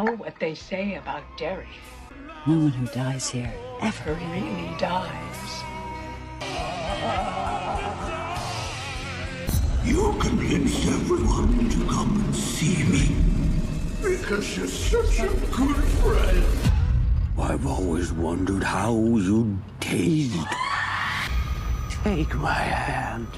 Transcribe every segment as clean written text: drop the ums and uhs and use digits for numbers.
know what they say about Derry. No one who dies here ever Really dies. You convinced everyone to come and see me because you're such a good friend. I've always wondered how you'd taste. Take my hand.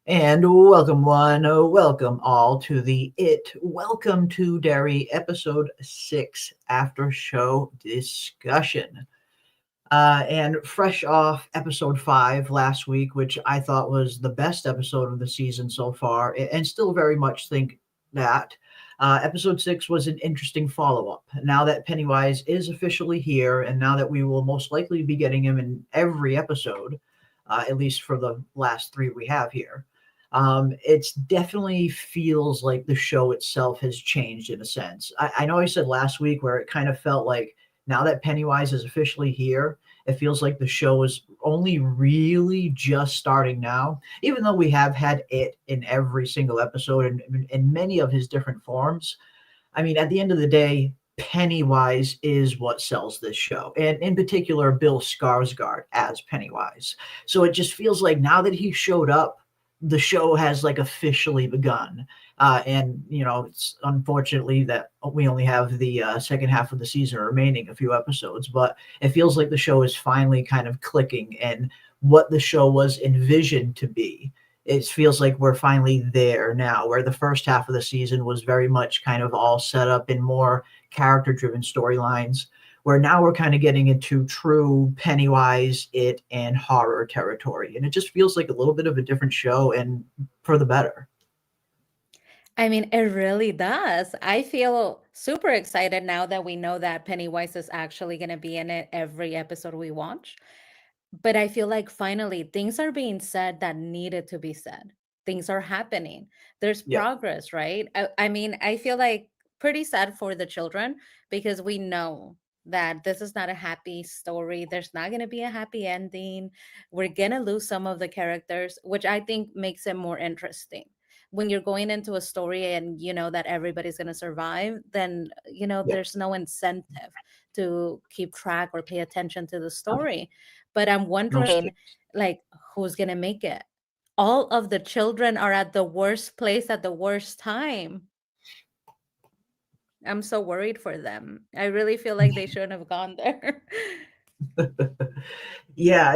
And welcome welcome all to the Welcome to Derry episode 6 after show discussion. And fresh off episode 5 last week, which I thought was the best episode of the season so far, and still very much think that. Episode 6 was an interesting follow-up. Now that Pennywise is officially here, and now that we will most likely be getting him in every episode, at least for the last 3 we have here, it's definitely feels like the show itself has changed in a sense. I know I said last week where it kind of felt like now that Pennywise is officially here, it feels like the show is only really just starting now, even though we have had it in every single episode and in many of his different forms. I mean, at the end of the day, Pennywise is what sells this show, and in particular, Bill Skarsgård as Pennywise. So it just feels like now that he showed up, the show has like officially begun. And it's unfortunately that we only have the second half of the season remaining, a few episodes, but it feels like the show is finally kind of clicking and what the show was envisioned to be. It feels like we're finally there now, where the first half of the season was very much kind of all set up in more character driven storylines, where now we're kind of getting into true Pennywise, it, and horror territory. And it just feels like a little bit of a different show, and for the better. I mean, it really does. I feel super excited now that we know that Pennywise is actually going to be in it every episode we watch. But I feel like finally things are being said that needed to be said. Things are happening. There's Yeah. progress, right? I mean, I feel like pretty sad for the children because we know that this is not a happy story. There's not going to be a happy ending. We're going to lose some of the characters, which I think makes it more interesting. When you're going into a story and you know that everybody's going to survive, then, Yeah. there's no incentive to keep track or pay attention to the story. But I'm wondering, like, who's going to make it? All of the children are at the worst place at the worst time. I'm so worried for them. I really feel like they shouldn't have gone there. Yeah,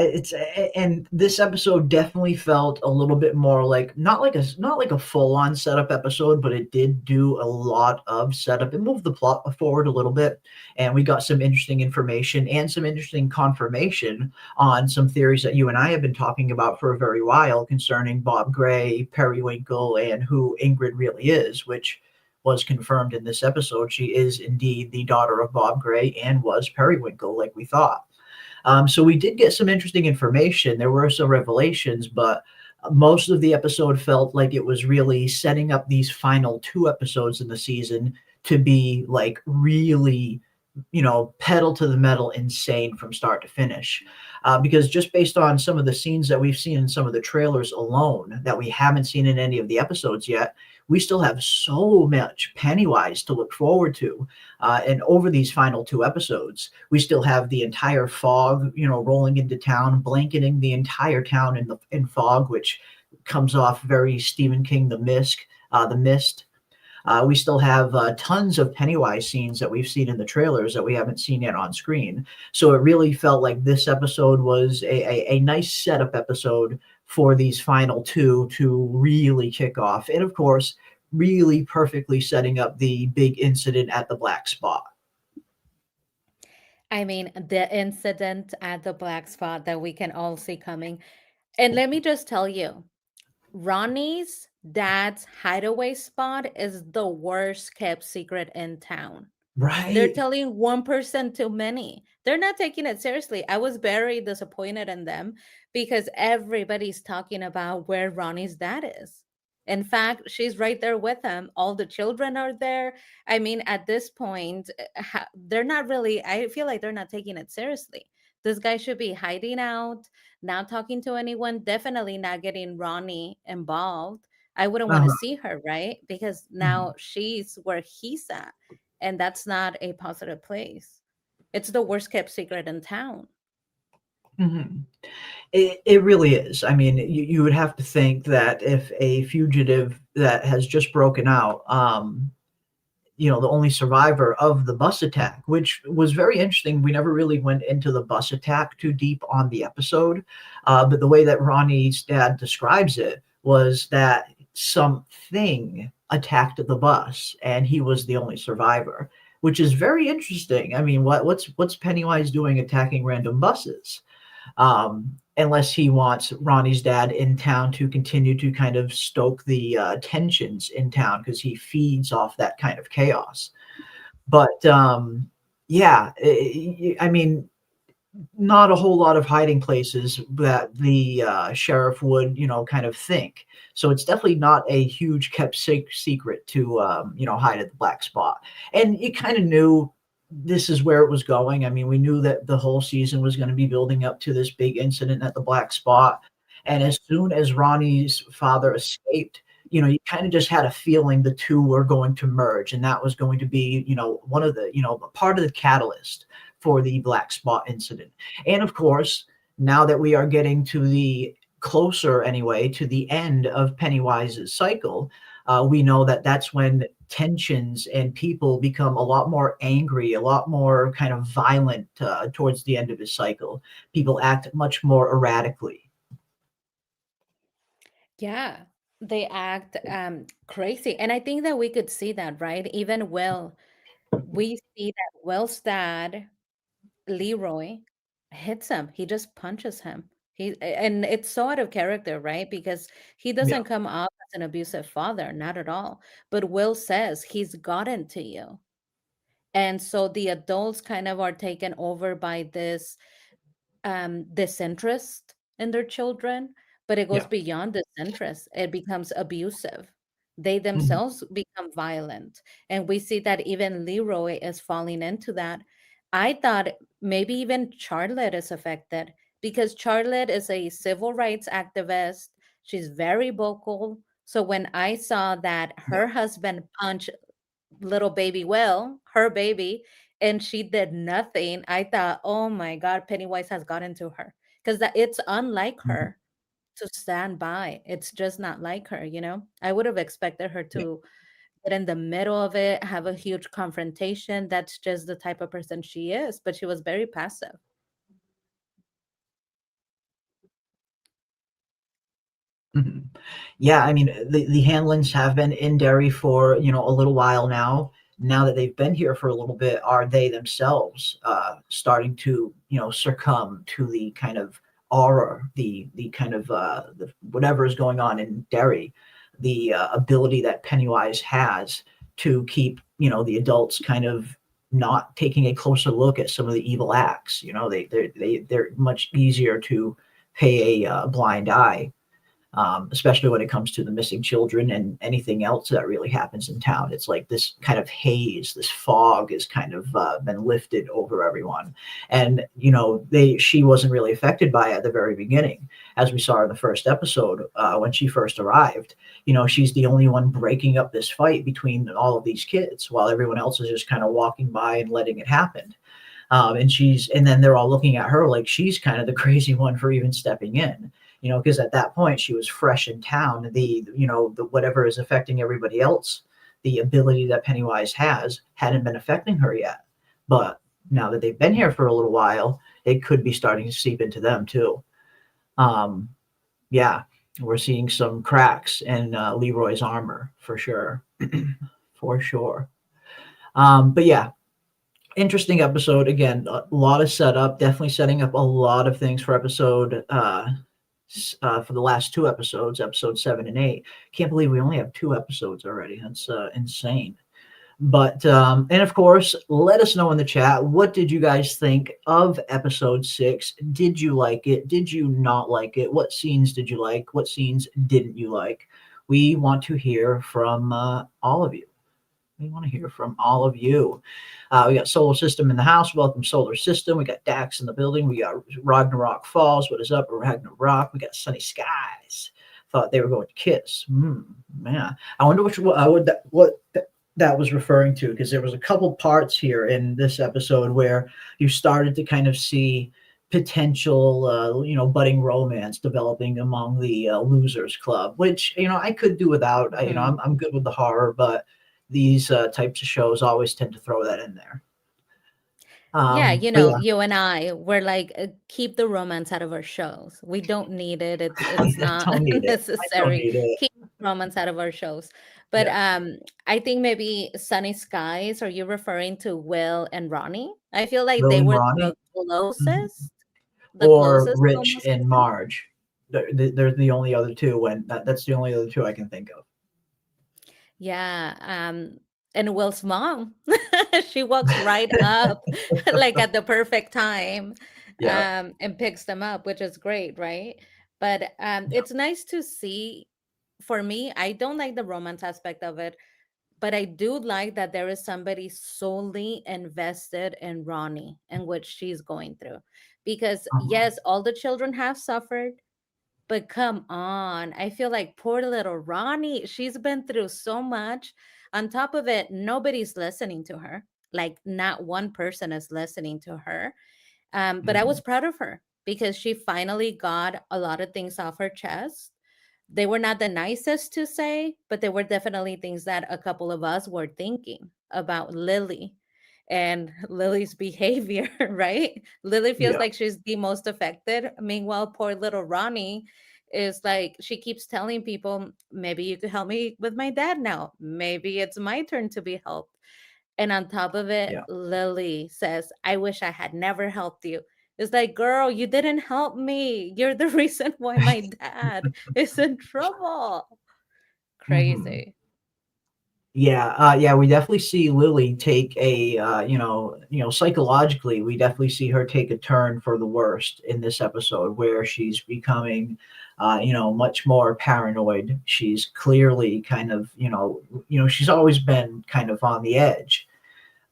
and this episode definitely felt a little bit more like not like a full on setup episode, but it did do a lot of setup. It moved the plot forward a little bit, and we got some interesting information and some interesting confirmation on some theories that you and I have been talking about for a very while concerning Bob Gray, Periwinkle, and who Ingrid really is, which was confirmed in this episode. She is indeed the daughter of Bob Gray and was Periwinkle, like we thought. So we did get some interesting information. There were some revelations, but most of the episode felt like it was really setting up these final 2 episodes in the season to be like really, pedal to the metal insane from start to finish. Because just based on some of the scenes that we've seen in some of the trailers alone that we haven't seen in any of the episodes yet, we still have so much Pennywise to look forward to. And over these final 2 episodes, we still have the entire fog, rolling into town, blanketing the entire town in fog, which comes off very Stephen King, The Mist. We still have tons of Pennywise scenes that we've seen in the trailers that we haven't seen yet on screen. So it really felt like this episode was a nice setup episode for these final 2 to really kick off. And of course, really perfectly setting up the big incident at the black spot. I mean, the incident at the black spot that we can all see coming. And let me just tell you, Ronnie's dad's hideaway spot is the worst kept secret in town. They're Right. telling one person too many. They're not taking it seriously. I was very disappointed in them because everybody's talking about where Ronnie's dad is. In fact, she's right there with him. All the children are there. I mean, at this point, they're not really, I feel like they're not taking it seriously. This guy should be hiding out, not talking to anyone, definitely not getting Ronnie involved. I wouldn't want to Uh-huh. see her, right? Because Mhm. now she's where he's at, and that's not a positive place. It's the worst kept secret in town. Mhm. It really is. I mean, you would have to think that if a fugitive that has just broken out, the only survivor of the bus attack, which was very interesting. We never really went into the bus attack too deep on the episode, but the way that Ronnie's dad describes it was that something attacked the bus, and he was the only survivor, which is very interesting. I mean, what's Pennywise doing attacking random buses? Unless he wants Ronnie's dad in town to continue to kind of stoke the tensions in town because he feeds off that kind of chaos. But yeah, I mean, not a whole lot of hiding places that the sheriff would, kind of think. So it's definitely not a huge kept secret to, hide at the black spot. And you kind of knew this is where it was going. I mean, we knew that the whole season was going to be building up to this big incident at the black spot. And as soon as Ronnie's father escaped, you kind of just had a feeling the two were going to merge, and that was going to be, one of the, part of the catalyst for the black spot incident. And of course, now that we are getting to the closer anyway to the end of Pennywise's cycle, we know that that's when tensions and people become a lot more angry, a lot more kind of violent towards the end of his cycle. People act much more erratically. Yeah, they act crazy. And I think that we could see that, right? Even Will, we see that Will's dad, Leroy, hits him. He just punches him. And it's so out of character, right? Because he Yeah. doesn't come off as an abusive father, not at all. But Will says he's gotten to you. And so the adults kind of are taken over by disinterest in their children, but it goes Yeah. beyond disinterest. It becomes abusive. They Mhm. themselves become violent. And we see that even Leroy is falling into that. I thought maybe even Charlotte is affected because Charlotte is a civil rights activist. She's very vocal. So when I saw that Yeah. her husband punched little baby Will, her baby, and she did nothing, I thought, oh my God, Pennywise has gotten to her. Because that it's unlike Mhm. her to stand by. It's just not like her, I would have expected her Yeah. to get in the middle of it, have a huge confrontation. That's just the type of person she is, but she was very passive. Mhm. Yeah, I mean, the Hanlons have been in Derry for, a little while now. Now that they've been here for a little bit, are they themselves starting to, succumb to the kind of aura, the kind of whatever is going on in Derry, the ability that Pennywise has to keep, the adults kind of not taking a closer look at some of the evil acts. They're much easier to pay a blind eye, especially when it comes to the missing children and anything else that really happens in town. It's like this kind of haze, this fog has kind of been lifted over everyone. And, she wasn't really affected by it at the very beginning. As we saw in the first episode, when she first arrived, she's the only one breaking up this fight between all of these kids while everyone else is just kind of walking by and letting it happen. And then they're all looking at her like she's kind of the crazy one for even stepping in, because at that point she was fresh in town. The whatever is affecting everybody else, the ability that Pennywise has hadn't been affecting her yet. But now that they've been here for a little while, it could be starting to seep into them too. Um, yeah, we're seeing some cracks in Leroy's armor for sure, for sure. But yeah, interesting episode. Again, a lot of setup, definitely setting up a lot of things for episode for the last two episodes, episode 7 and 8. Can't believe we only have two episodes already. That's insane. But and of course, let us know in the chat, what did you guys think of episode 6? Did you like it? Did you not like it? What scenes did you like? What scenes didn't you like? We want to hear from all of you. We want to hear from all of you. We got Solar System in the house. Welcome, Solar System. We got Dax in the building. We got Ragnarok Falls. What is up, Ragnarok? We got Sunny Skies. Thought they were going to Kiss. Man, I wonder what that was referring to, because there was a couple parts here in this episode where you started to kind of see potential, budding romance developing among the losers club, which I could do without. Mhm. I'm good with the horror, but these types of shows always tend to throw that in there. Yeah, But yeah, you and I, we're like, keep the romance out of our shows. We don't need it. It's I not don't need it. I don't necessary. need it. Keep romance out of our shows. But Yeah, I think maybe Sunny Skies, are you referring to Will and Ronnie? I feel like Will they and were Ronnie, the mhm. closest, Or Rich almost to and him. Marge. They're the only other two. That's the only other two I can think of. Yeah, and Will's mom, she walks right up, like at the perfect time, Yeah, and picks them up, which is great, right? But yeah. it's nice to see. For me, I don't like the romance aspect of it, but I do like that there is somebody solely invested in Ronnie and what she's going through. Because Uh-huh. yes, all the children have suffered, but come on, I feel like poor little Ronnie, she's been through so much. On top of it, nobody's listening to her. Like, not one person is listening to her. But I was Mhm. proud of her because she finally got a lot of things off her chest. They were not the nicest to say, but there were definitely things that a couple of us were thinking about Lily and Lily's behavior, right? Lily feels Yeah, like she's the most affected. Meanwhile, poor little Ronnie is like, she keeps telling people, maybe you could help me with my dad now. Maybe it's my turn to be helped. And on top of it, yeah. Lily says, I wish I had never helped you. It's like, girl, you didn't help me. You're the reason why my dad is in trouble. Mhm. Crazy. Yeah, yeah, we definitely see Lily take a, psychologically, we definitely see her take a turn for the worst in this episode, where she's becoming, much more paranoid. She's clearly kind of, she's always been kind of on the edge,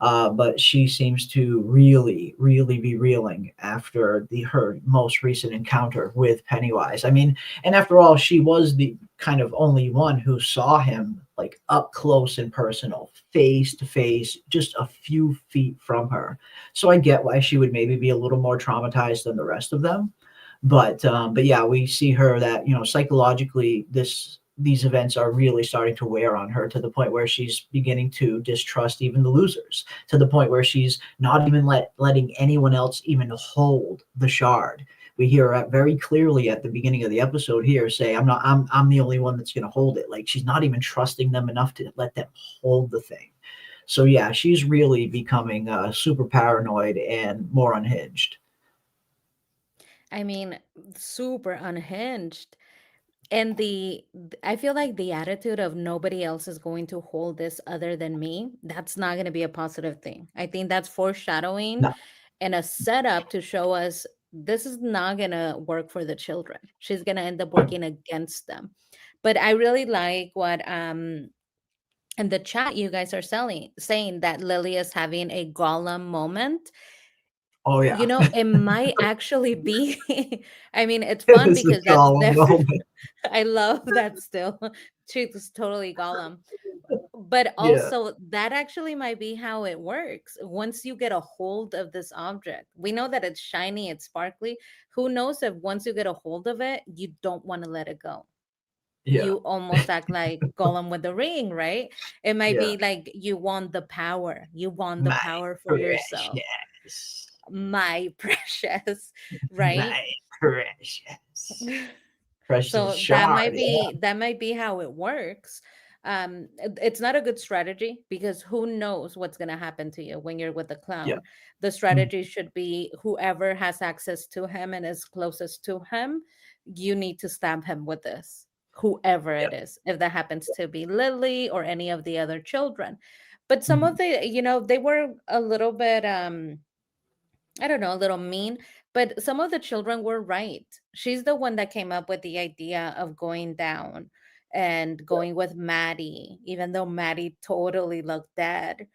but she seems to really, really be reeling after her most recent encounter with Pennywise. I mean, and after all, she was the kind of only one who saw him like up close and personal, face to face, just a few feet from her. So I get why she would maybe be a little more traumatized than the rest of them. But yeah, we see her that psychologically these events are really starting to wear on her, to the point where she's beginning to distrust even the losers, to the point where she's not even letting anyone else even hold the shard. We hear her very clearly at the beginning of the episode here say, I'm the only one that's going to hold it. Like, she's not even trusting them enough to let them hold the thing. So yeah, she's really becoming super paranoid and more unhinged. I mean, super unhinged. And I feel like the attitude of nobody else is going to hold this other than me, that's not going to be a positive thing. I think that's foreshadowing No, and a setup to show us this is not going to work for the children. She's going to end up working against them. But I really like what in the chat you guys are saying that Lily is having a Gollum moment. oh You yeah. know, it might actually be. I mean, it's It fun is a because that's Gollum different. moment. I love that still. She's totally Gollum. But Yeah, also, that actually might be how it works. Once you get a hold of this object, we know that it's shiny, it's sparkly. Who knows if once you get a hold of it, you don't want to let it go. yeah, You almost act like Gollum with the ring, right? It might yeah. be like you want the power. You want the My power for yourself. precious, My precious, right? my precious, precious So that shard. might Yeah, be how it works. It's not a good strategy because who knows what's going to happen to you when you're with the yeah, clown. The mm, strategy should be whoever has access to him and is closest to him, you need to stab him with this, whoever yeah, it is, if that happens to be Lily or any of the other children. But some of mhm, the, they were a little bit I don't know, a little mean, but some of the children were right. She's the one that came up with the idea of going down and going with Maddie, even though Maddie totally looked dead.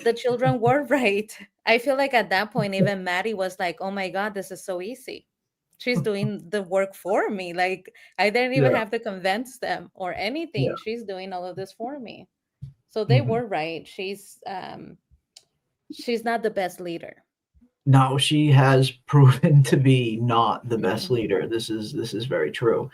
The children were right. I feel like at that point, even Maddie was like, oh my God, this is so easy. She's doing the work for me. Like, I didn't even Yeah. have to convince them or Yeah. anything. She's doing all of this for me. So they Mhm. were right. She's not the best leader. No, she has proven to be not the best Mhm. leader. This is very true.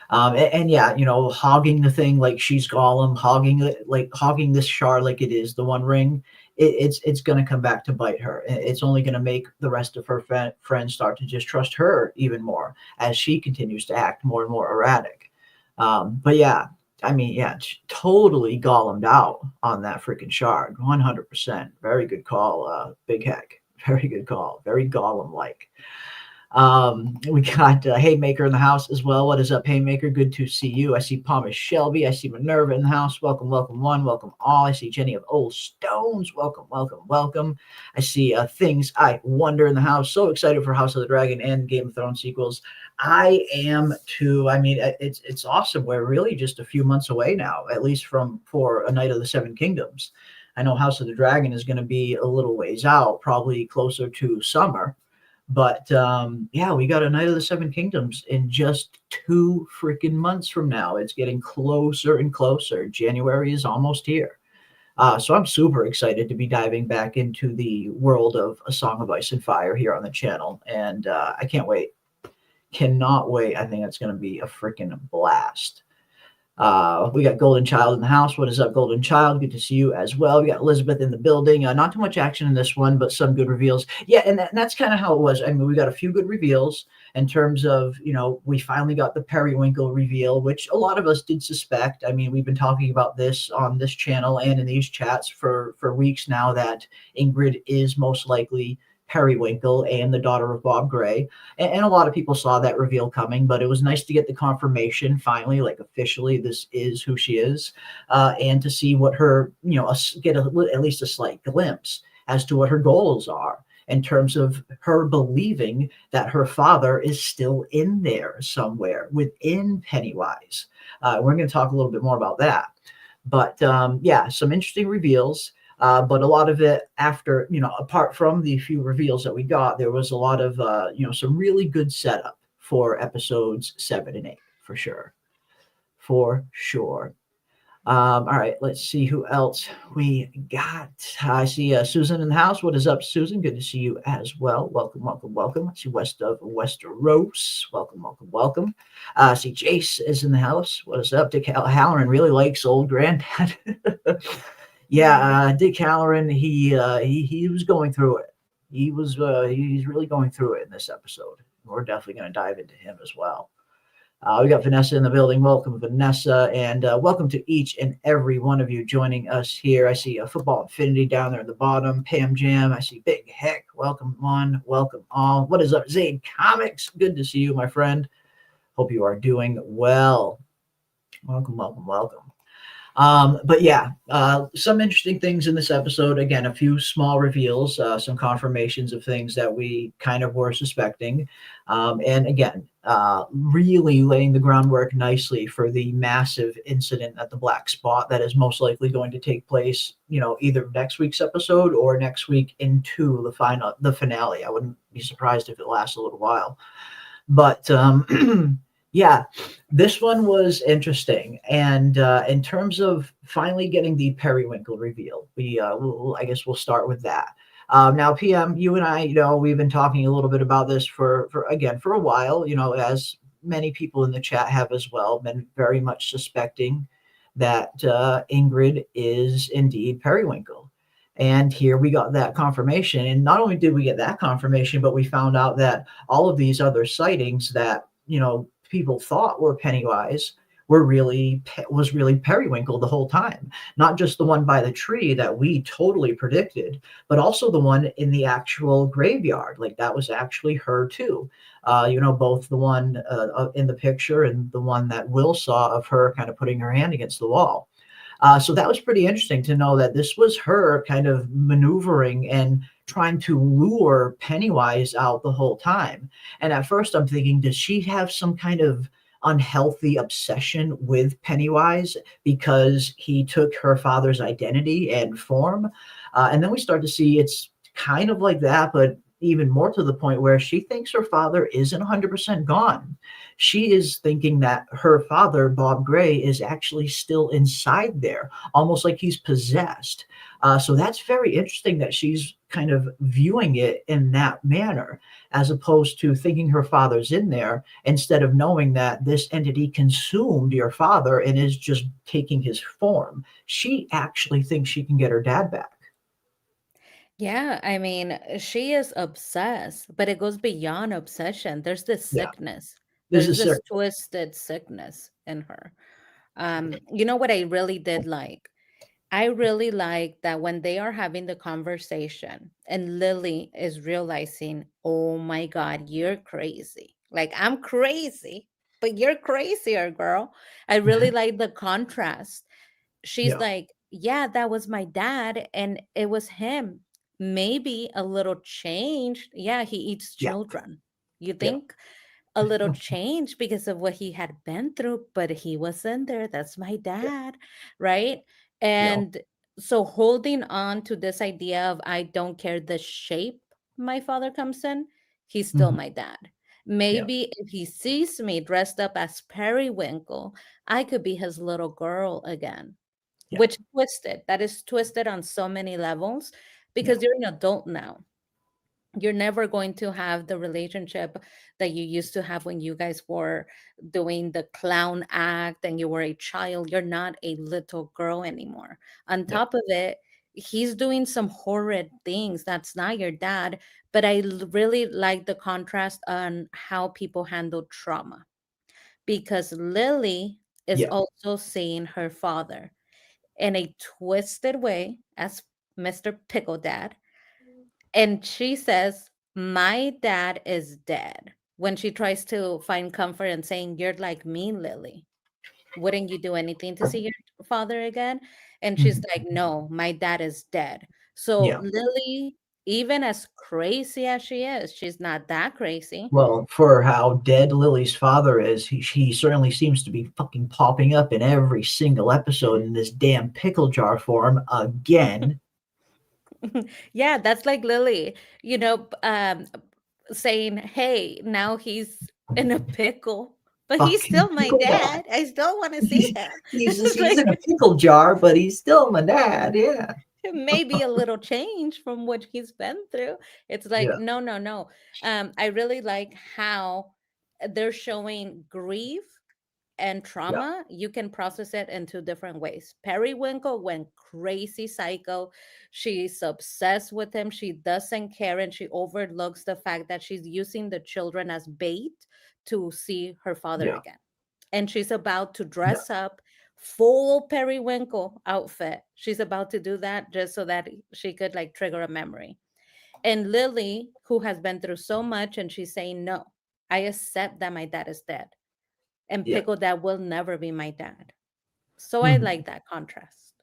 And yeah, hogging the thing like she's Gollum, hogging it like hogging this shard like it is the One Ring. It's going to come back to bite her. It's only going to make the rest of her friends start to just trust her even more as she continues to act more and more erratic. But yeah, I mean, yeah, totally Gollumed out on that freaking shard, 100%. Very good call, Big Heck. Very good call. Very Gollum like. We got Haymaker in the house as well. What is up, Haymaker? Good to see you. I see Palmer Shelby. I see Minerva in the house. Welcome, welcome, one. Welcome, all. I see Jenny of Old Stones. Welcome, welcome, welcome. I see Things I Wonder in the house. So excited for House of the Dragon and Game of Thrones sequels. I am too. I mean, it's awesome. We're really just a few months away now, at least for A Night of the Seven Kingdoms. I know House of the Dragon is going to be a little ways out, probably closer to summer. But yeah, we got A Night of the Seven Kingdoms in just 2 freaking months from now. It's getting closer and closer. January is almost here. So I'm super excited to be diving back into the world of A Song of Ice and Fire here on the channel. And I can't wait. Cannot wait. I think it's going to be a freaking blast. We got Golden Child in the house. What is up, Golden Child? Good to see you as well. We got Elizabeth in the building. Not too much action in this one, but some good reveals. Yeah, and that's kind of how it was. I mean, we got a few good reveals in terms of, we finally got the Periwinkle reveal, which a lot of us did suspect. I mean, we've been talking about this on this channel and in these chats for weeks now that Ingrid is most likely Periwinkle and the daughter of Bob Gray. And a lot of people saw that reveal coming, but it was nice to get the confirmation finally, like officially, this is who she is, and to see what her, get at least a slight glimpse as to what her goals are in terms of her believing that her father is still in there somewhere within Pennywise. We're going to talk a little bit more about that. But yeah, some interesting reveals. But a lot of it after, apart from the few reveals that we got, there was a lot of, some really good setup for episodes 7 and 8, for sure. For sure. All right, let's see who else we got. I see Susan in the house. What is up, Susan? Good to see you as well. Welcome, welcome, welcome. I see Westeros. Welcome, welcome, welcome. I see Jace is in the house. What is up? Dick Halloran really likes old granddad. Yeah, Dick Halloran, he was going through it. He's really going through it in this episode. We're definitely going to dive into him as well. We got Vanessa in the building. Welcome, Vanessa, and welcome to each and every one of you joining us here. I see Football Infinity down there at the bottom. Pam Jam. I see Big Heck. Welcome one. Welcome all. What is up, Zayd Comics? Good to see you, my friend. Hope you are doing well. Welcome, welcome, welcome. But yeah, some interesting things in this episode. Again, a few small reveals, some confirmations of things that we kind of were suspecting. And again, really laying the groundwork nicely for the massive incident at the Black Spot that is most likely going to take place, either next week's episode or next week into the finale. I wouldn't be surprised if it lasts a little while. But yeah, this one was interesting. And in terms of finally getting the Periwinkle reveal, I guess we'll start with that. Now, PM, you and I, we've been talking a little bit about this for a while, as many people in the chat have as well, been very much suspecting that Ingrid is indeed Periwinkle. And here we got that confirmation. And not only did we get that confirmation, but we found out that all of these other sightings that, people thought were Pennywise was really Periwinkle the whole time. Not just the one by the tree that we totally predicted, but also the one in the actual graveyard. Like that was actually her too. Both the one in the picture and the one that Will saw of her kind of putting her hand against the wall. So that was pretty interesting to know that this was her kind of maneuvering and trying to lure Pennywise out the whole time. And at first I'm thinking, does she have some kind of unhealthy obsession with Pennywise because he took her father's identity and form. And then we start to see it's kind of like that, but even more to the point where she thinks her father isn't 100% gone. She is thinking that her father, Bob Gray, is actually still inside there, almost like he's possessed. So that's very interesting that she's kind of viewing it in that manner, as opposed to thinking her father's in there, instead of knowing that this entity consumed your father and is just taking his form. She actually thinks she can get her dad back. Yeah, I mean, she is obsessed, but it goes beyond obsession. There's this Yeah, sickness. this There's is this twisted sickness in her. You know what I really did like? I really like that when they are having the conversation and Lily is realizing, oh my God, you're crazy. Like, I'm crazy, but you're crazier, girl. I really like the contrast. She's yeah, like, yeah, that was my dad and it was him. Maybe a little changed. Yeah, he eats yeah, children. You yeah, think? A little change because of what he had been through, but he was in there. That's my yeah, dad, right? yeah, And so holding on to this idea of I don't care the shape my father comes in, he's still mhm, my dad. yeah, Maybe if he sees me dressed up as Periwinkle, I could be his little girl again, yeah, which twisted. That is twisted on so many levels yeah, because you're an adult now. You're never going to have the relationship that you used to have when you guys were doing the clown act and you were a child. You're not a little girl anymore. On yeah, top of it, he's doing some horrid things. That's not your dad. But really like the contrast on how people handle trauma because Lily is yeah, also seeing her father in a twisted way as Mr. Pickle Dad, and she says, my dad is dead. When she tries to find comfort and saying, you're like me, Lily. Wouldn't you do anything to see your father again? And she's mhm, like, no, my dad is dead. So yeah. Lily, even as crazy as she is, she's not that crazy. Well, for how dead Lily's father is, he certainly seems to be fucking popping up in every single episode in this damn pickle jar form again. Yeah, that's like Lily, you know, saying, hey, now he's in a pickle, but he's Fucking still my pickle dad. dad. I still want to see He's, him. It's he's in a like pickle jar, but he's still my dad. Yeah. maybe a little change from what he's been through. It's like, Yeah. no, no, no. I really like how they're showing grief and Yeah. trauma. You can process it in two different ways. Periwinkle went crazy psycho. She's obsessed with him. She doesn't care and she overlooks the fact that she's using the children as bait to see her father Yeah. again. And she's about to Yeah. dress up full periwinkle outfit. She's about to do that just so that she could like trigger a memory. And Lily, who has been through so much, and she's saying, no, I accept that my dad is dead. And Yeah. Pickle Dad will never be my dad. So I Mhm. like that contrast.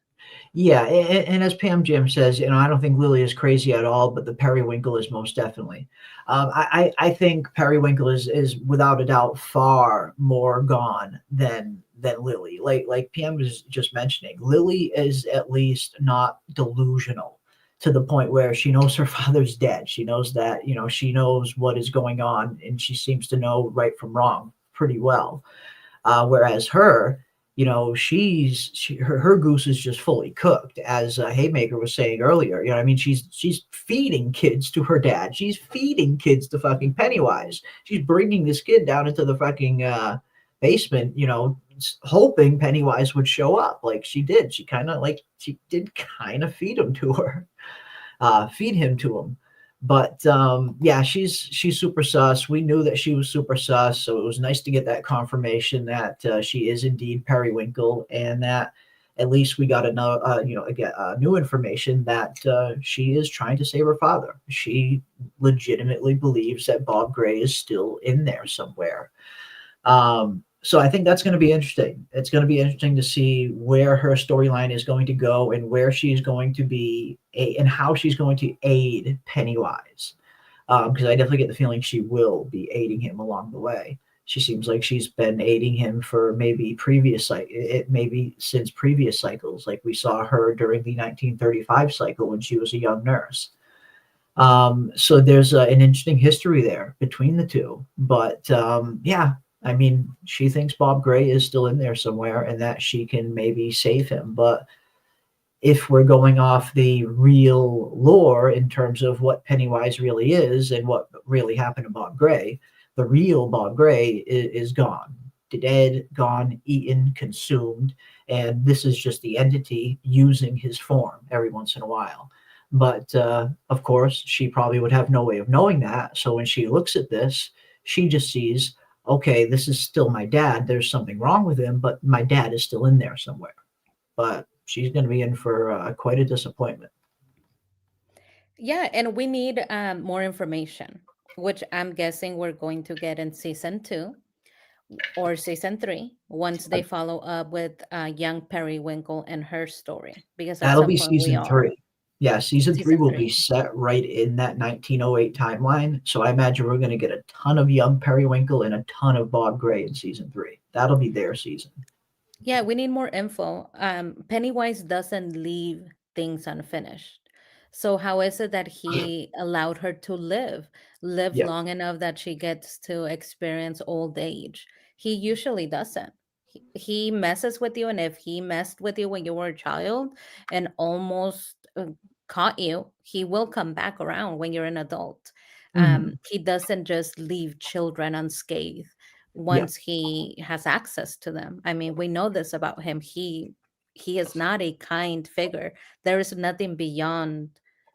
Yeah, and as Pam Jim says, I don't think Lily is crazy at all, but the Periwinkle is most definitely. I think Periwinkle is without a doubt far more gone than Lily. Like Pam was just mentioning, Lily is at least not delusional to the point where she knows her father's dead. She knows that, she knows what is going on, and she seems to know right from wrong pretty well. Whereas her goose is just fully cooked, as Haymaker was saying earlier. I mean, she's feeding kids to her dad. She's feeding kids to fucking Pennywise. She's bringing this kid down into the fucking basement, hoping Pennywise would show up. Like she did. She did kind of feed him to him. But yeah, she's super sus. We knew that she was super sus, so it was nice to get that confirmation that she is indeed Periwinkle, and that at least we got again, new information that she is trying to save her father. She legitimately believes that Bob Gray is still in there somewhere. So I think that's going to be interesting. It's going to be interesting to see where her storyline is going to go and where she's going to be and how she's going to aid Pennywise. Because I definitely get the feeling she will be aiding him along the way. She seems like she's been aiding him for maybe since previous cycles. Like we saw her during the 1935 cycle when she was a young nurse. So there's an interesting history there between the two. But yeah, I mean, she thinks Bob Gray is still in there somewhere and that she can maybe save him. But if we're going off the real lore in terms of what Pennywise really is and what really happened to Bob Gray, the real Bob Gray is gone. Dead, gone, eaten, consumed, and this is just the entity using his form every once in a while. But of course, she probably would have no way of knowing that. So when she looks at this, she just sees, okay, this is still my dad. There's something wrong with him, but my dad is still in there somewhere. But she's going to be in for quite a disappointment. Yeah, and we need more information, which I'm guessing we're going to get in season two or season three once they follow up with young Periwinkle and her story. Because at That'll some be point we season all three. Yeah, season three season will be three. set right in that 1908 timeline. So I imagine we're going to get a ton of young Periwinkle and a ton of Bob Gray in season three. That'll be their season. Yeah, we need more info. Pennywise doesn't leave things unfinished. So how is it that he allowed her to live Yep. long enough that she gets to experience old age? He usually doesn't. He messes with you, and if he messed with you when you were a child and almost caught you, he will come back around when you're an adult. Hmm. He doesn't just leave children unscathed Yep. once he has access to them. I mean, we know this about him. He is not a kind figure. There is nothing beyond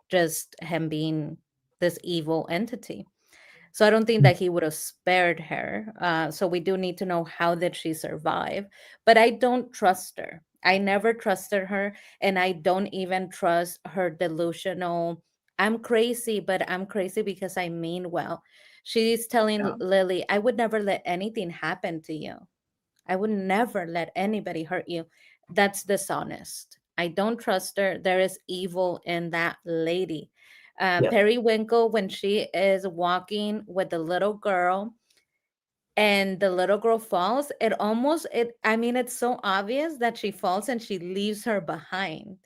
just him being this evil entity. So I don't think that he would have spared her. So we do need to know how did she survive. But I don't trust her. I never trusted her, and I don't even trust her delusional. I'm crazy, but I'm crazy because I mean well. She's telling Yeah. Lily, I would never let anything happen to you. I would never let anybody hurt you. That's dishonest. I don't trust her. There is evil in that lady. Yep. Periwinkle, when she is walking with the little girl and the little girl falls, I mean, it's so obvious that she falls and she leaves her behind.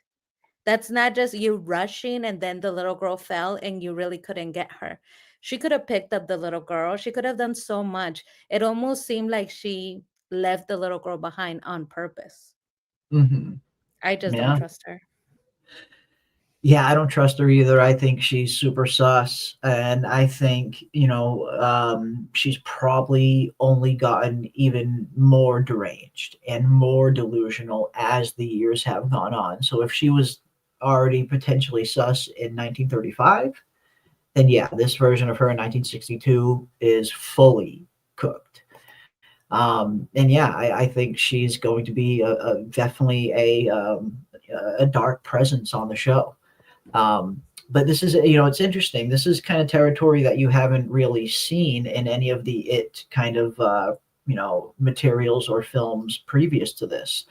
That's not just you rushing and then the little girl fell and you really couldn't get her. She could have picked up the little girl. She could have done so much. It almost seemed like she left the little girl behind on purpose. Hmm. I just don't Yeah. trust her. Yeah, I don't trust her either. I think she's super sus, and I think she's probably only gotten even more deranged and more delusional as the years have gone on. So if she was already potentially sus in 1935, then yeah, this version of her in 1962 is fully cooked. And yeah, I think she's going to be definitely a dark presence on the show. But this is, it's interesting. This is kind of territory that you haven't really seen in any of the It kind of, materials or films previous to this,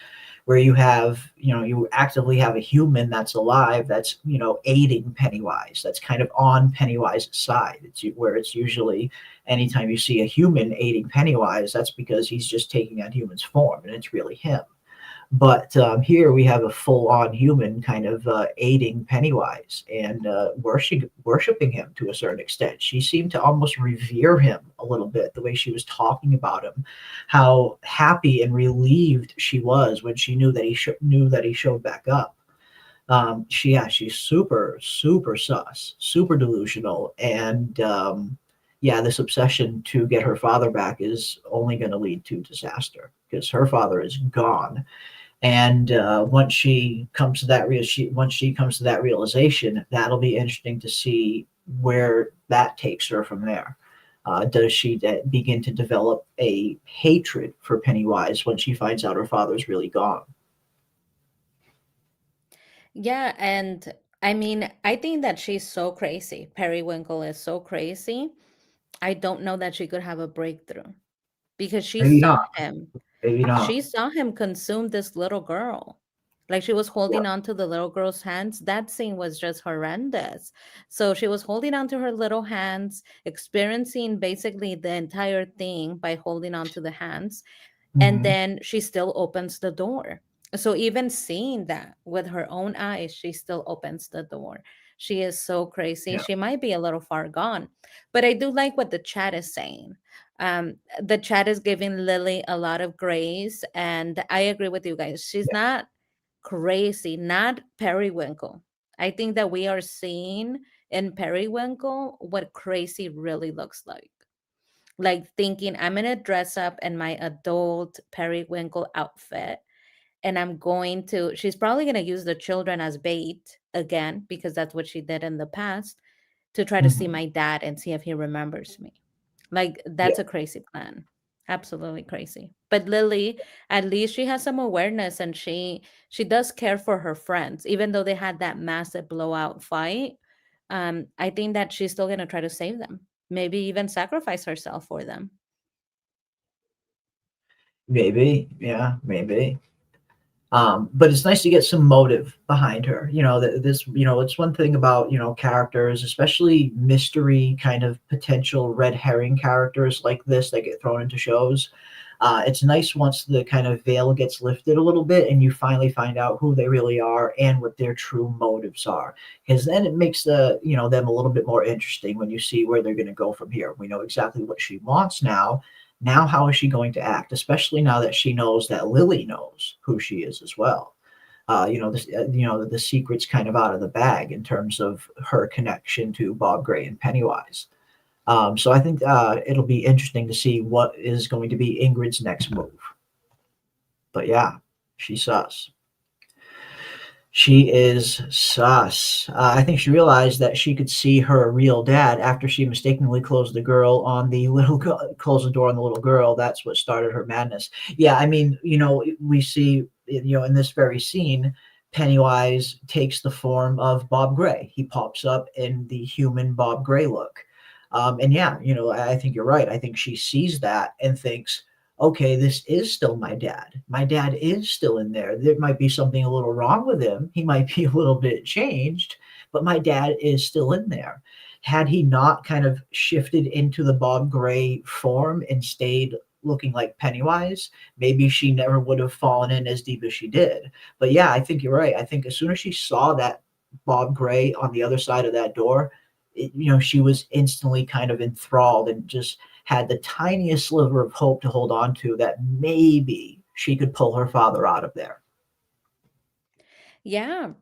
where you actively have a human that's alive, that's, aiding Pennywise, that's kind of on Pennywise's side. Where it's usually anytime you see a human aiding Pennywise, that's because he's just taking that human's form and it's really him. But here we have a full-on human kind of aiding Pennywise and worshiping him to a certain extent. She seemed to almost revere him a little bit, the way she was talking about him, how happy and relieved she was when she knew that he showed back up. She's super super sus, super delusional, and yeah, this obsession to get her father back is only going to lead to disaster because her father is gone. And once she comes to that realization, that'll be interesting to see where that takes her from there. Does she begin to develop a hatred for Pennywise when she finds out her father's really gone? Yeah, and I mean, I think that she's so crazy. Periwinkle is so crazy. I don't know that she could have a breakthrough because she Maybe saw not. him. Maybe not. She saw him consume this little girl. Like she was Yep. holding on to the little girl's hands. That scene was just horrendous. So she was holding on to her little hands, experiencing basically the entire thing by holding on to the hands. And Hmm. then she still opens the door. So even seeing that with her own eyes, she still opens the door. She is so crazy. Yeah. She might be a little far gone, but I do like what the chat is saying. The chat is giving Lily a lot of grace, and I agree with you guys. She's Yeah. not crazy, not Periwinkle. I think that we are seeing in Periwinkle what crazy really looks like thinking I'm gonna dress up in my adult periwinkle outfit and I'm going to, she's probably gonna use the children as bait again because that's what she did in the past to try to see Hmm. my dad and see if he remembers me. Like Yeah. that's a crazy plan. Absolutely crazy. But Lily, at least she has some awareness and she does care for her friends, even though they had that massive blowout fight. I think that she's still gonna try to save them, maybe even sacrifice herself for them. Maybe. Yeah. Maybe. But it's nice to get some motive behind her. This, it's one thing about, characters, especially mystery kind of potential red herring characters like this that get thrown into shows. It's nice once the kind of veil gets lifted a little bit and you finally find out who they really are and what their true motives are. Because then it makes them a little bit more interesting when you see where they're going to go from here. We know exactly what she wants now. Now, how is she going to act? Especially now that she knows that Lily knows who she is as well. The secret's kind of out of the bag in terms of her connection to Bob Gray and Pennywise. So I think it'll be interesting to see what is going to be Ingrid's next move. But yeah, she's sus. She is sus. I think she realized that she could see her real dad after she mistakenly closed the door on the little girl. That's what started her madness. Yeah, I mean, we see, in this very scene, Pennywise takes the form of Bob Gray. He pops up in the human Bob Gray look. And yeah, I think you're right. I think she sees that and thinks, okay, this is still my dad. My dad is still in there. There might be something a little wrong with him. He might be a little bit changed, but my dad is still in there. Had he not kind of shifted into the Bob Gray form and stayed looking like Pennywise, maybe she never would have fallen in as deep as she did. But yeah, I think you're right. I think as soon as she saw that Bob Gray on the other side of that door, she was instantly kind of enthralled and just had the tiniest sliver of hope to hold on to that maybe she could pull her father out of there. Yeah.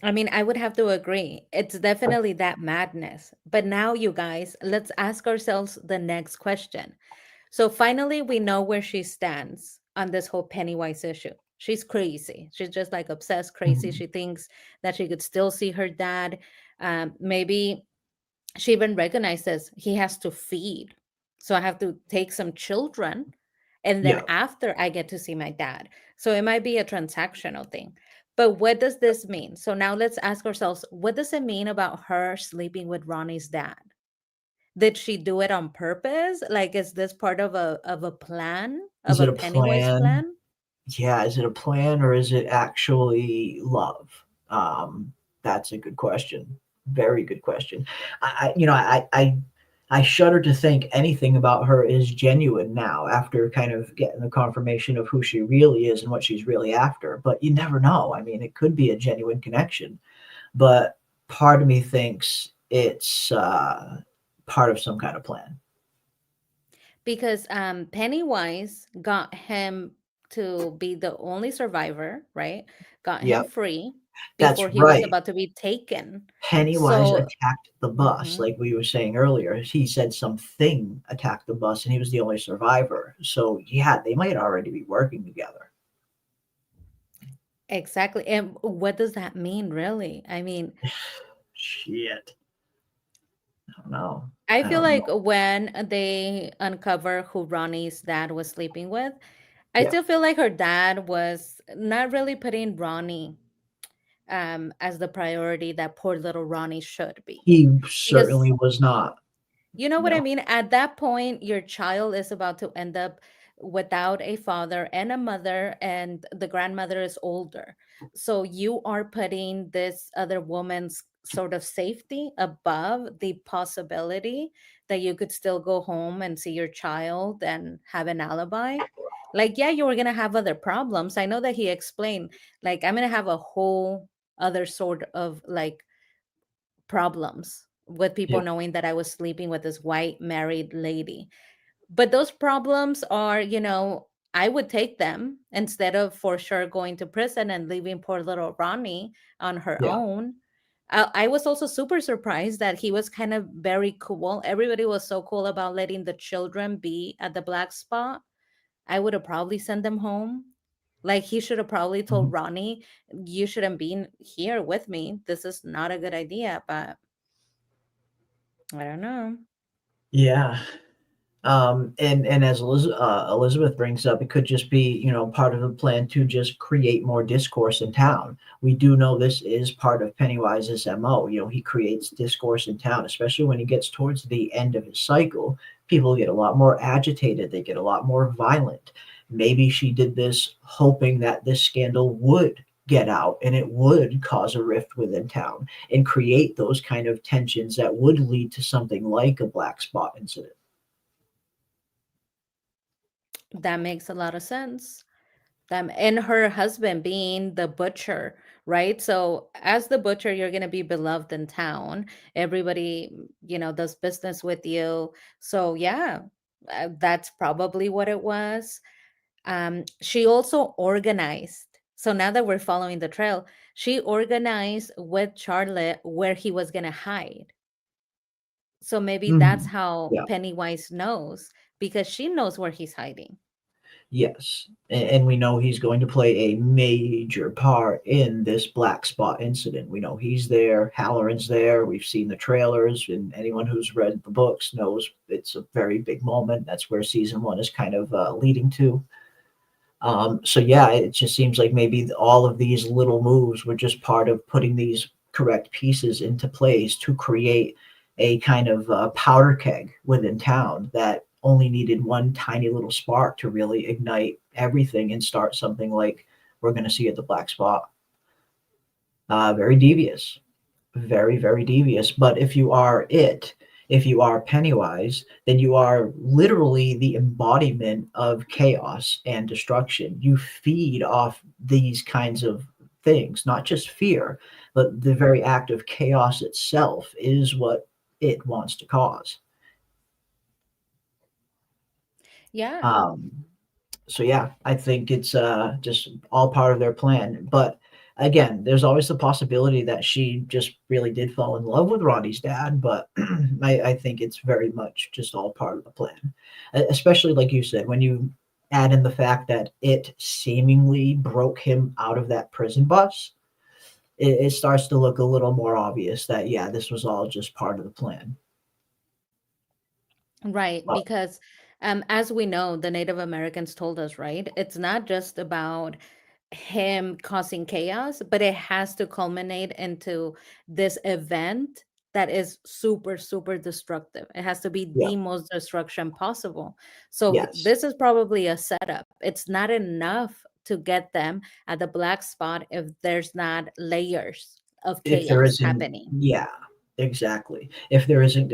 I mean, I would have to agree. It's definitely that madness. But now, you guys, let's ask ourselves the next question. So finally, we know where she stands on this whole Pennywise issue. She's crazy. She's just like obsessed crazy. Mhm. She thinks that she could still see her dad. Maybe she even recognizes he has to feed. So I have to take some children. And then Yeah. after I get to see my dad. So it might be a transactional thing. But what does this mean? So now let's ask ourselves, what does it mean about her sleeping with Ronnie's dad? Did she do it on purpose? Like, is this part of a plan, Is of a it a Pennywise plan? plan? Yeah, is it a plan or is it actually love? That's a good question. Very good question. I shudder to think anything about her is genuine now after kind of getting the confirmation of who she really is and what she's really after. But you never know. I mean, it could be a genuine connection, but part of me thinks it's part of some kind of plan. Because Pennywise got him to be the only survivor, right? Got him Yep, free that's before he was right. about to be taken. Pennywise So, attacked the bus, mhm, like we were saying earlier. He said something attacked the bus, and he was the only survivor. So yeah, they might already be working together. exactly. And what does that mean, really? I mean, Shit, I don't know. I I feel don't like know. when they uncover who Ronnie's dad was sleeping with, I Yeah, still feel like her dad was not really putting Ronnie as the priority that poor little Ronnie should be. he Because certainly was not. you know what I No, mean? At that point, your child is about to end up. without a father and a mother, and the grandmother is older. So you are putting this other woman's sort of safety above the possibility that you could still go home and see your child and have an alibi. Like, yeah, you were going to have other problems. I know that he explained, like, I'm going to have a whole other sort of like problems with people Yeah. knowing that I was sleeping with this white married lady. But those problems are, I would take them instead of for sure going to prison and leaving poor little Ronnie on her Yeah. own. I was also super surprised that he was kind of very cool. Everybody was so cool about letting the children be at the black spot. I would have probably sent them home. Like, he should have probably told Mhm. Ronnie, you shouldn't be here with me. This is not a good idea, but I don't know. Yeah. And as Elizabeth brings up, it could just be, part of the plan to just create more discourse in town. We do know this is part of Pennywise's MO. He creates discourse in town, especially when he gets towards the end of his cycle. People get a lot more agitated, they get a lot more violent. Maybe she did this hoping that this scandal would get out and it would cause a rift within town and create those kind of tensions that would lead to something like a black spot incident. That makes a lot of sense. And her husband being the butcher, right? So as the butcher, you're going to be beloved in town. Everybody, does business with you. So yeah, that's probably what it was. She also organized. So now that we're following the trail, she organized with Charlotte where he was going to hide. So maybe that's Mhm. how Yeah. Pennywise knows, because she knows where he's hiding. Yes, and we know he's going to play a major part in this black spot incident. We know he's there, Halloran's there. We've seen the trailers, and anyone who's read the books knows it's a very big moment. That's where season one is kind of leading to. So yeah, it just seems like maybe all of these little moves were just part of putting these correct pieces into place to create a kind of powder keg within town that only needed one tiny little spark to really ignite everything and start something like we're going to see at the black spot. Very devious, very, very devious. But if you are it, if you are Pennywise, then you are literally the embodiment of chaos and destruction. You feed off these kinds of things, not just fear, but the very act of chaos itself is what it wants to cause. Yeah. Um, so yeah, I think it's just all part of their plan. But again, there's always the possibility that she just really did fall in love with Ronnie's dad. But I think it's very much just all part of the plan. Especially like you said, when you add in the fact that it seemingly broke him out of that prison bus, it starts to look a little more obvious that yeah, this was all just part of the plan. Right, But because as we know, the Native Americans told us, right? It's not just about him causing chaos, but it has to culminate into this event that is super, super destructive. It has to be yeah, the most destruction possible. So yes. this is probably a setup. It's not enough to get them at the black spot if there's not layers of If there chaos isn't, happening. yeah, exactly. If there isn't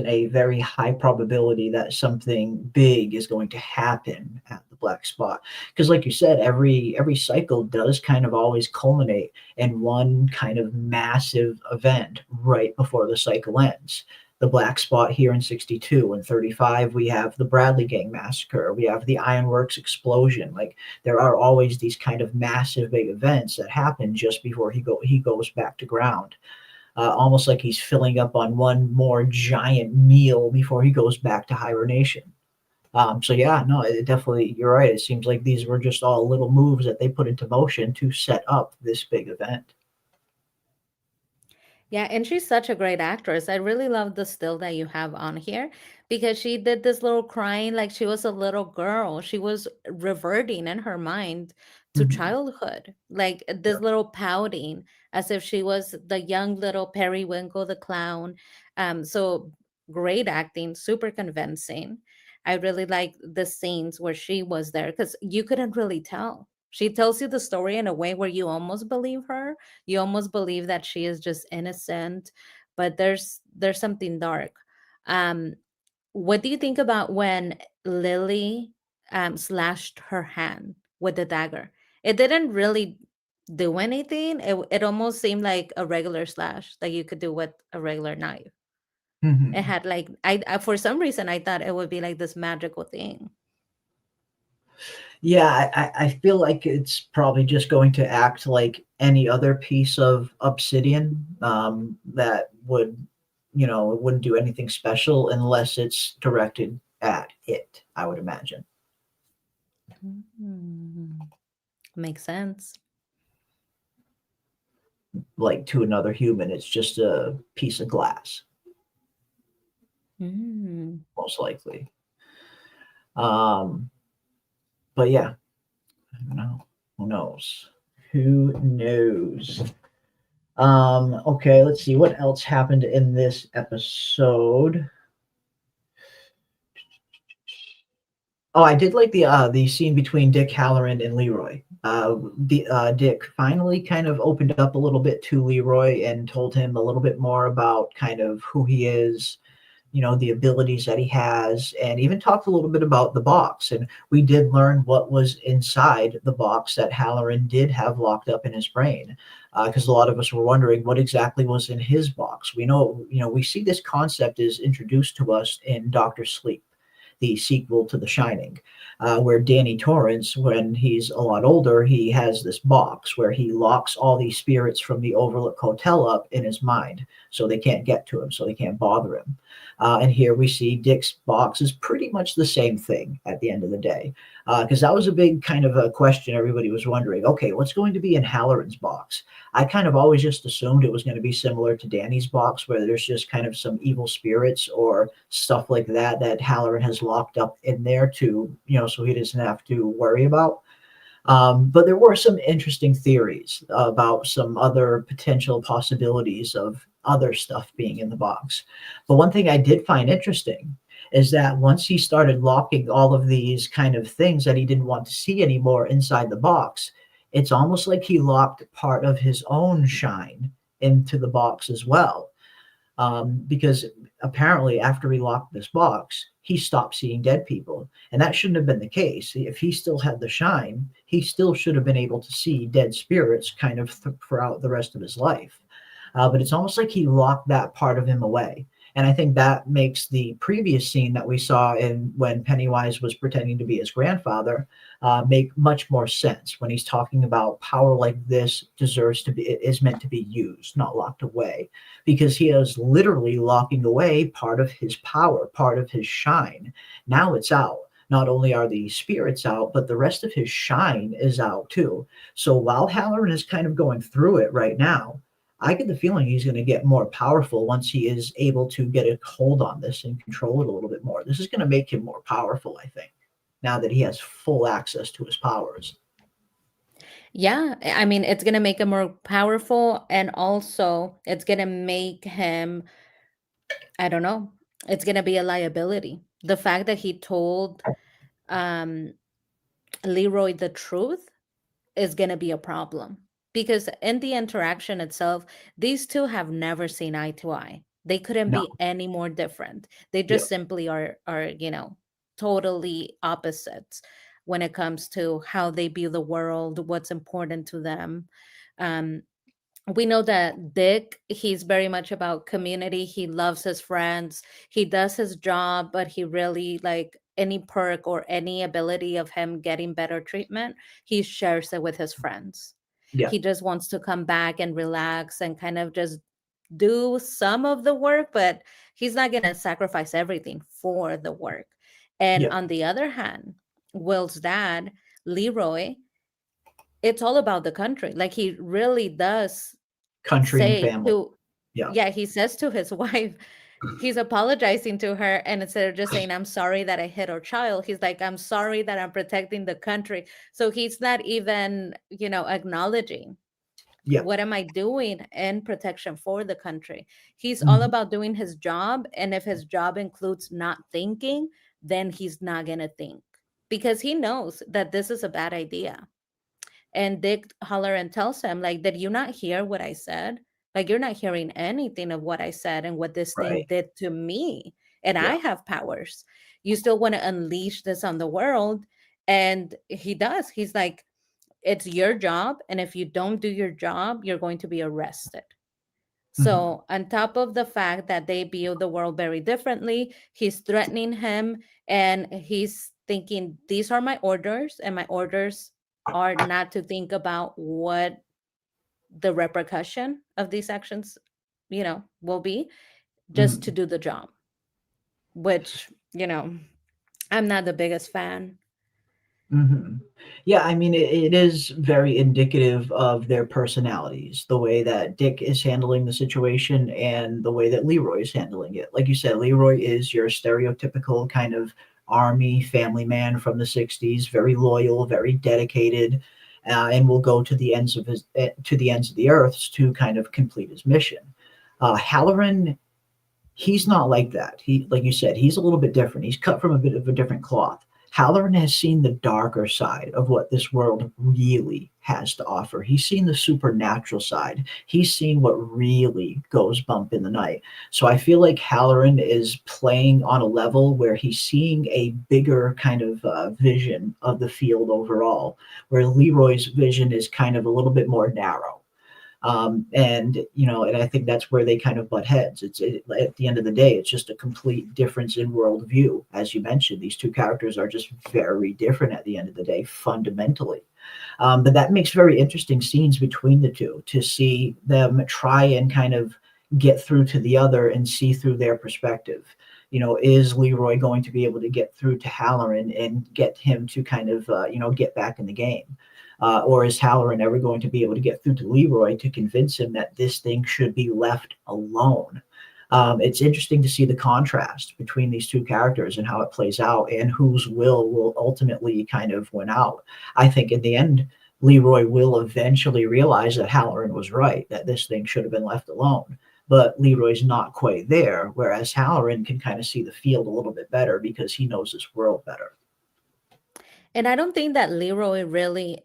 a very high probability that something big is going to happen at the black spot. Because like you said, every cycle does kind of always culminate in one kind of massive event right before the cycle ends. The black spot here in 62 and 35, we have the Bradley Gang massacre, we have the Ironworks explosion. Like there are always these kind of massive big events that happen just before he goes back to ground. Almost like he's filling up on one more giant meal before he goes back to hibernation. So yeah, no, it definitely, you're right. It seems like these were just all little moves that they put into motion to set up this big event. Yeah, and she's such a great actress. I really love the still that you have on here because she did this little crying like she was a little girl. She was reverting in her mind to Mhm. childhood, like Yeah. this little pouting as if she was the young little Periwinkle the clown. So great acting, super convincing. I really like the scenes where she was there because you couldn't really tell. She tells you the story in a way where you almost believe her. You almost believe that she is just innocent, but there's something dark. Um, what do you think about when Lily slashed her hand with the dagger? It didn't really do anything. It almost seemed like a regular slash that you could do with a regular knife. It Mhm. had like I for some reason I thought it would be like this magical thing. Yeah, I feel like it's probably just going to act like any other piece of obsidian that would, it wouldn't do anything special unless it's directed at it, I would imagine. Mm, makes sense. Like to another human, it's just a piece of glass, Mm. most likely. Um, but yeah, I don't know. Who knows? Who knows? Okay, let's see what else happened in this episode. Oh, I did like the scene between Dick Halloran and Leroy. Dick finally kind of opened up a little bit to Leroy and told him a little bit more about kind of who he is, the abilities that he has, and even talked a little bit about the box. And we did learn what was inside the box that Halloran did have locked up in his brain, because a lot of us were wondering what exactly was in his box. We know, we see this concept is introduced to us in Doctor Sleep, the sequel to The Shining, where Danny Torrance, when he's a lot older, he has this box where he locks all these spirits from the Overlook Hotel up in his mind so they can't get to him, so they can't bother him. And here we see Dick's box is pretty much the same thing at the end of the day. Because that was a big kind of a question everybody was wondering. Okay, what's going to be in Halloran's box? I kind of always just assumed it was going to be similar to Danny's box, where there's just kind of some evil spirits or stuff like that that Halloran has locked up in there to, so he doesn't have to worry about. But there were some interesting theories about some other potential possibilities of other stuff being in the box. But one thing I did find interesting is that once he started locking all of these kind of things that he didn't want to see anymore inside the box, it's almost like he locked part of his own shine into the box as well, because apparently after he locked this box, he stopped seeing dead people. And that shouldn't have been the case. If he still had the shine, he still should have been able to see dead spirits kind of throughout the rest of his life. But it's almost like he locked that part of him away. And I think that makes the previous scene that we saw in when Pennywise was pretending to be his grandfather make much more sense when he's talking about power like this deserves to be is meant to be used, not locked away, because he is literally locking away part of his power, part of his shine. Now it's out. Not only are the spirits out, but the rest of his shine is out too. So while Halloran is kind of going through it right now, I get the feeling he's going to get more powerful once he is able to get a hold on this and control it a little bit more. This is going to make him more powerful, I think, now that he has full access to his powers. Yeah, I mean, it's gonna make him more powerful, and also it's gonna make him, I don't know, it's gonna be a liability. The fact that he told um Leroy the truth is going to be a problem because in the interaction itself, these two have never seen eye to eye. They couldn't No. be any more different. They Yeah. just simply are totally opposites when it comes to how they view the world, what's important to them. Um, we know that Dick, he's very much about community. He loves his friends. He does his job, but he really like any perk or any ability of him getting better treatment, he shares it with his friends. Yeah. He just wants to come back and relax and kind of just do some of the work, but he's not going to sacrifice everything for the work. And Yeah. on the other hand, Will's dad, Leroy, it's all about the country. Like he really does Country and say family. to, Yeah. yeah, he says to his wife, he's apologizing to her, and instead of just saying, I'm sorry that I hit our child, he's like, I'm sorry that I'm protecting the country. So he's not even, acknowledging Yeah. what am I doing in protection for the country. He's all Mhm. about doing his job, and if his job includes not thinking, then he's not going to think, because he knows that this is a bad idea. And Dick Halloran tells him, like, did you not hear what I said? Like, you're not hearing anything of what I said and what this thing Right. did to me. And I Yeah. have powers. You still want to unleash this on the world. And he does. He's like, it's your job. And if you don't do your job, you're going to be arrested. Mhm. So, on top of the fact that they view the world very differently, he's threatening him and he's thinking, these are my orders, and my orders are not to think about what the repercussion of these actions, will be, just to Mhm. do the job, which, I'm not the biggest fan. Mhm. Yeah, I mean, it is very indicative of their personalities, the way that Dick is handling the situation and the way that Leroy is handling it. Like you said, Leroy is your stereotypical kind of army family man from the 60s, very loyal, very dedicated, and will go to the ends of to the ends of the earth to kind of complete his mission. Halloran, he's not like that. He, like you said, he's a little bit different. He's cut from a bit of a different cloth. Halloran has seen the darker side of what this world really has to offer. He's seen the supernatural side. He's seen what really goes bump in the night. So I feel like Halloran is playing on a level where he's seeing a bigger kind of vision of the field overall, where Leroy's vision is kind of a little bit more narrow. And I think that's where they kind of butt heads. At the end of the day, it's just a complete difference in worldview. As you mentioned, these two characters are just very different at the end of the day, fundamentally. But that makes very interesting scenes between the two, to see them try and kind of get through to the other and see through their perspective. Is Leroy going to be able to get through to Halloran and get him to kind of, get back in the game? Or is Halloran ever going to be able to get through to Leroy to convince him that this thing should be left alone? It's interesting to see the contrast between these two characters and how it plays out, and whose will ultimately kind of win out. I think in the end, Leroy will eventually realize that Halloran was right, that this thing should have been left alone. But Leroy's not quite there, whereas Halloran can kind of see the field a little bit better because he knows this world better. And I don't think that Leroy really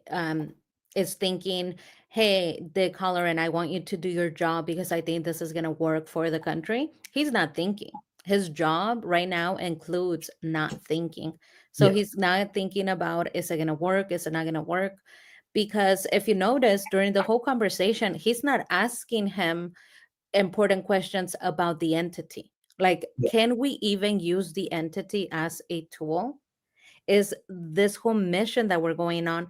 is thinking, hey, Dick Halloran, I want you to do your job because I think this is going to work for the country. He's not thinking. His job right now includes not thinking. So Yeah. he's not thinking about, is it going to work? Is it not going to work? Because if you notice during the whole conversation, he's not asking him important questions about the entity. Like, Yeah. can we even use the entity as a tool? Is this whole mission that we're going on,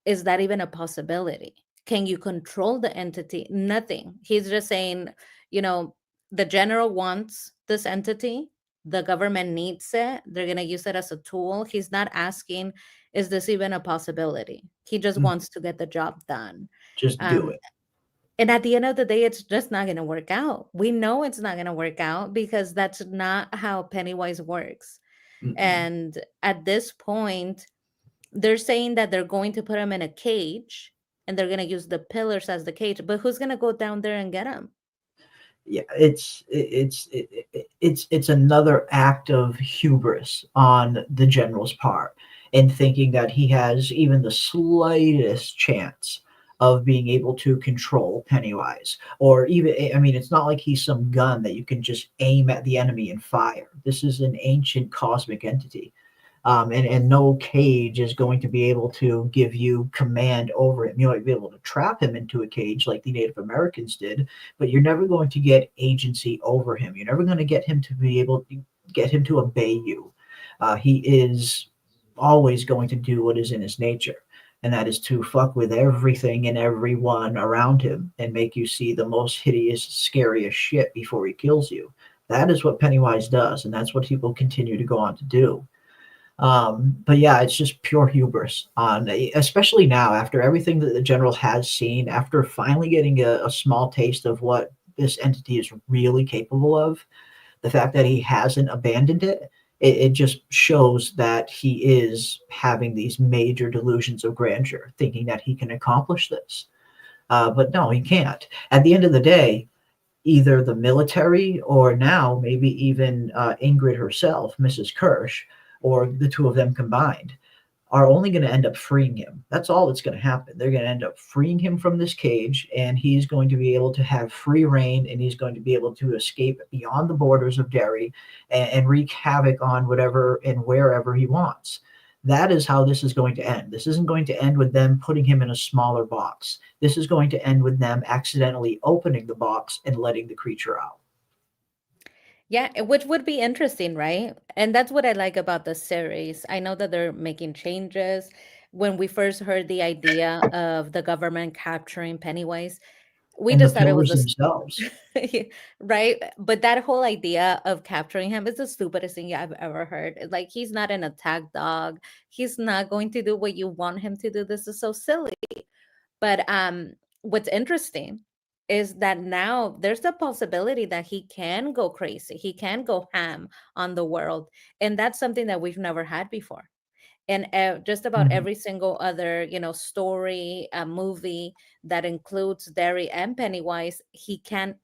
is that even a possibility? Can you control the entity? Nothing. He's just saying, you know the general wants this entity, the government needs it, they're going to use it as a tool. He's not asking, is this even a possibility? He just Mhm. wants to get the job done. Just do um, it. and at the end of the day, it's just not going to work out. We know it's not going to work out because that's not how Pennywise works. Mm-mm. And at this point, they're saying that they're going to put him in a cage and they're going to use the pillars as the cage. But who's going to go down there and get him? Yeah, it's another act of hubris on the general's part, in thinking that he has even the slightest chance of being able to control Pennywise. Or even, I mean, it's not like he's some gun that you can just aim at the enemy and fire. This is an ancient cosmic entity, and no cage is going to be able to give you command over him. You might be able to trap him into a cage like the Native Americans did, but you're never going to get agency over him. You're never going to get him to be able to get him to obey you. He is always going to do what is in his nature, and that is to fuck with everything and everyone around him and make you see the most hideous, scariest shit before he kills you. That is what Pennywise does, and that's what he will continue to go on to do. But yeah, it's just pure hubris on, especially now after everything that the general has seen, after finally getting a small taste of what this entity is really capable of. The fact that he hasn't abandoned it just shows that he is having these major delusions of grandeur, thinking that he can accomplish this. But no, he can't. At the end of the day, either the military or now maybe even Ingrid herself, Mrs. Kirsch, or the two of them combined, are only going to end up freeing him. That's all that's going to happen. They're going to end up freeing him from this cage, and he's going to be able to have free reign, and he's going to be able to escape beyond the borders of Derry and wreak havoc on whatever and wherever he wants. That is how this is going to end. This isn't going to end with them putting him in a smaller box. This is going to end with them accidentally opening the box and letting the creature out. Yeah, which would be interesting, right? And that's what I like about the series. I know that they're making changes. When we first heard the idea of the government capturing Pennywise, we And the just thought it was pillars themselves. right. But that whole idea of capturing him is the stupidest thing I've ever heard. Like, he's not an attack dog. He's not going to do what you want him to do. This is so silly. But what's interesting is that now there's a possibility that he can go crazy. He can go ham on the world. And that's something that we've never had before. And just about Mhm. every single other, story, movie that includes Derry and Pennywise, he can't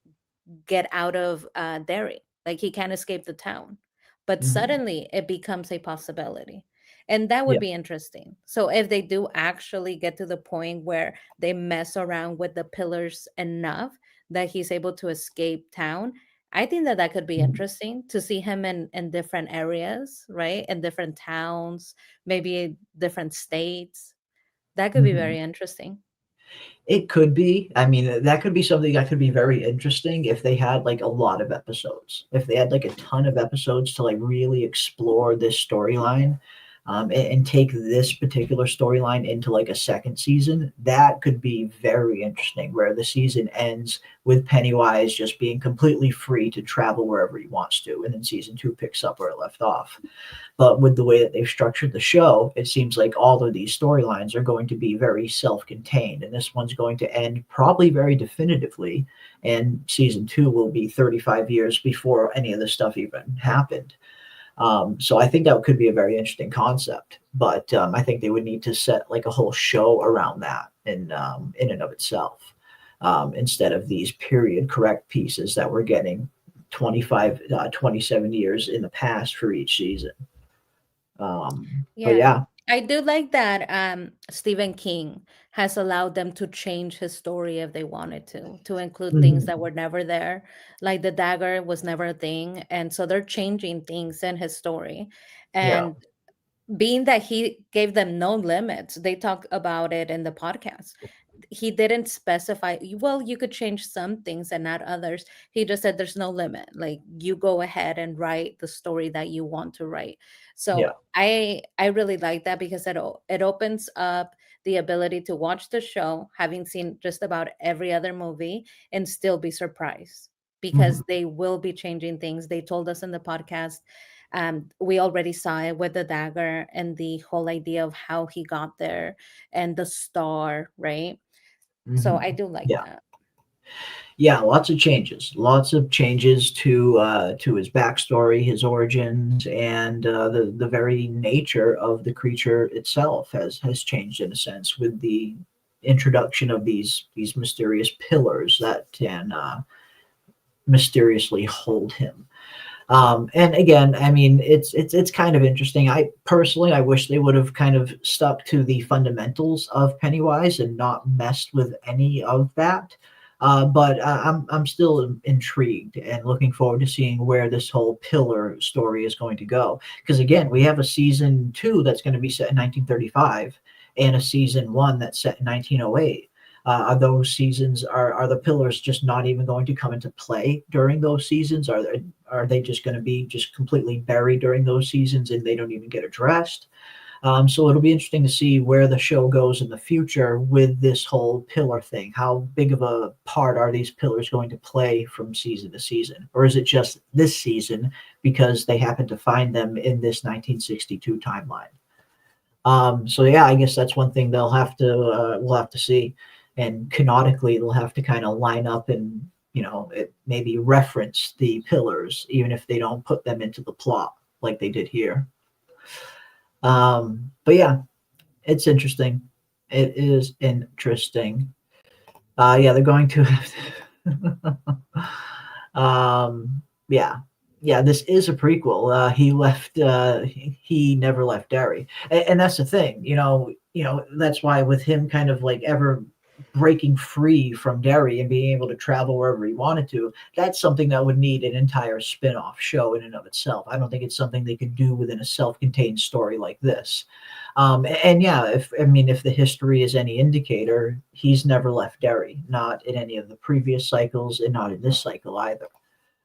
get out of Derry. Like, he can't escape the town. But Mhm. suddenly it becomes a possibility. And that would Yeah. be interesting. So if they do actually get to the point where they mess around with the pillars enough that he's able to escape town, I think that that could be Mhm. interesting to see him in different areas, right? In different towns, maybe in different states. That could be Mhm. very interesting. It could be. I mean, that could be something that could be very interesting if they had like a lot of episodes. If they had like a ton of episodes to like really explore this storyline, and take this particular storyline into like a second season, that could be very interesting. Where the season ends with Pennywise just being completely free to travel wherever he wants to, and then season two picks up where it left off. But with the way that they've structured the show, it seems like all of these storylines are going to be very self-contained, and this one's going to end probably very definitively. And season two will be 35 years before any of this stuff even happened. So I think that could be a very interesting concept, but I think they would need to set like a whole show around that in and of itself, instead of these period correct pieces that we're getting 25, 27 years in the past for each season. But Yeah. yeah. I do like that Stephen King has allowed them to change his story if they wanted to include things that Mhm. were never there. Like the dagger was never a thing. And so they're changing things in his story. Yeah. And being that he gave them no limits, they talk about it in the podcast. He didn't specify, well, you could change some things and not others. He just said there's no limit. Like, you go ahead and write the story that you want to write. Yeah. So I really like that because it opens up the ability to watch the show having seen just about every other movie and still be surprised Mhm. because they will be changing things. They told us in the podcast, we already saw it with the dagger and the whole idea of how he got there and the star, right? So I Mhm. do like Yeah. that. Yeah, lots of changes to his backstory, his origins, and the very nature of the creature itself has changed in a sense with the introduction of these mysterious pillars that can mysteriously hold him. And again, I mean, it's kind of interesting. I personally, I wish they would have kind of stuck to the fundamentals of Pennywise and not messed with any of that. But I'm still intrigued and looking forward to seeing where this whole pillar story is going to go. Because again, we have a season two that's going to be set in 1935 and a season one that's set in 1908. Are those seasons, are the pillars just not even going to come into play during those seasons? Are they just going to be just completely buried during those seasons and they don't even get addressed? So it'll be interesting to see where the show goes in the future with this whole pillar thing. How big of a part are these pillars going to play from season to season? Or is it just this season because they happen to find them in this 1962 timeline? So yeah, I guess that's one thing we'll have to see, and canonically they'll have to kind of line up and maybe reference the pillars even if they don't put them into the plot like they did here. But yeah, it's interesting. It is interesting. Yeah, they're going to have to, yeah. yeah, this is a prequel. He left. He never left Derry, and that's the thing. That's why with him kind of like ever breaking free from Derry and being able to travel wherever he wanted to, that's something that would need an entire spin-off show in and of itself. I don't think it's something they could do within a self-contained story like this. And yeah, if the history is any indicator, he's never left Derry, not in any of the previous cycles, and not in this cycle either.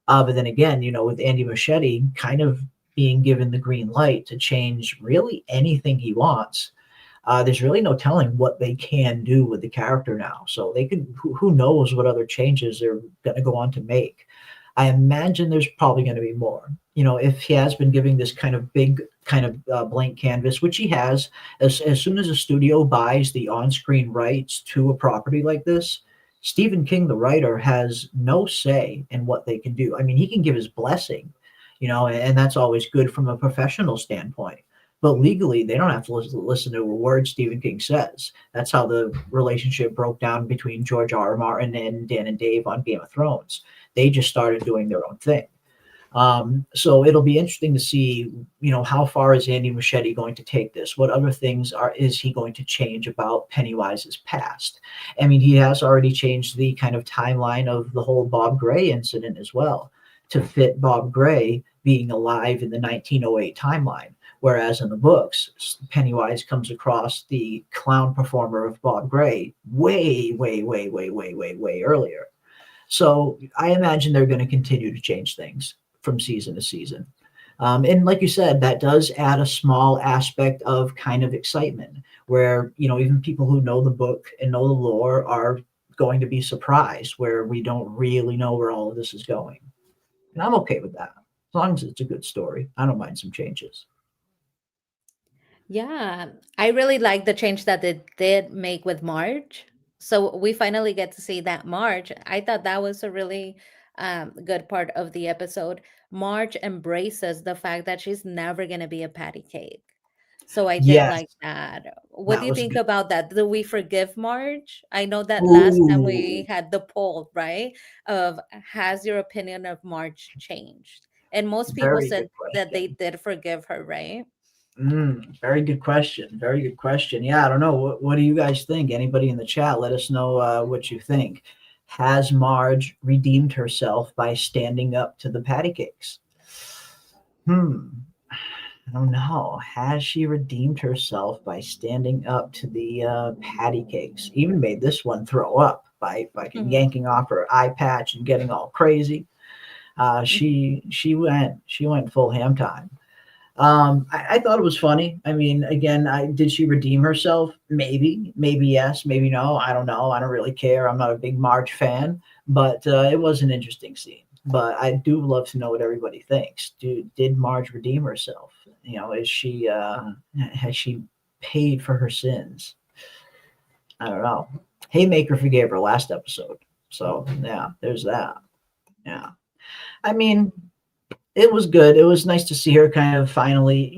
But then again, with Andy Machete kind of being given the green light to change really anything he wants, there's really no telling what they can do with the character now. So they could, who knows what other changes they're going to go on to make. I imagine there's probably going to be more. If he has been giving this kind of big kind of blank canvas, which he has, as soon as a studio buys the on-screen rights to a property like this, Stephen King, the writer, has no say in what they can do. I mean, he can give his blessing, and that's always good from a professional standpoint. But legally, they don't have to listen to a word Stephen King says. That's how the relationship broke down between George R. R. Martin and Dan and Dave on Game of Thrones. They just started doing their own thing. So it'll be interesting to see, how far is Andy Machete going to take this? What other things is he going to change about Pennywise's past? I mean, he has already changed the kind of timeline of the whole Bob Gray incident as well to fit Bob Gray being alive in the 1908 timeline. Whereas in the books, Pennywise comes across the clown performer of Bob Gray way, way, way, way, way, way, way earlier. So I imagine they're going to continue to change things from season to season. And like you said, that does add a small aspect of kind of excitement where, even people who know the book and know the lore are going to be surprised where we don't really know where all of this is going. And I'm okay with that. As long as it's a good story, I don't mind some changes. Yeah, I really like the change that they did make with Marge. So we finally get to see that Marge. I thought that was a really good part of the episode. Marge embraces the fact that she's never going to be a patty cake. So I did Yes, like that. What do that you was think good. about that? Do we forgive Marge? I know that last time we Ooh, had the poll, right? Of has your opinion of Marge changed? And most people very good said that they question. did forgive her, right? Very good question. Very good question. Yeah, I don't know. What do you guys think? Anybody in the chat, let us know what you think. Has Marge redeemed herself by standing up to the patty cakes? Hmm. I don't know. Has she redeemed herself by standing up to the patty cakes? Even made this one throw up by fucking Mhm. yanking off her eye patch and getting all crazy. She went full ham time. I thought it was funny. I mean, again, did she redeem herself? Maybe yes, maybe no. I don't know. I don't really care. I'm not a big Marge fan, but it was an interesting scene. But I do love to know what everybody thinks. Did Marge redeem herself? Is she has she paid for her sins? I don't know. Haymaker forgave her last episode, so yeah, there's that. Yeah, I mean, it was good. It was nice to see her kind of finally,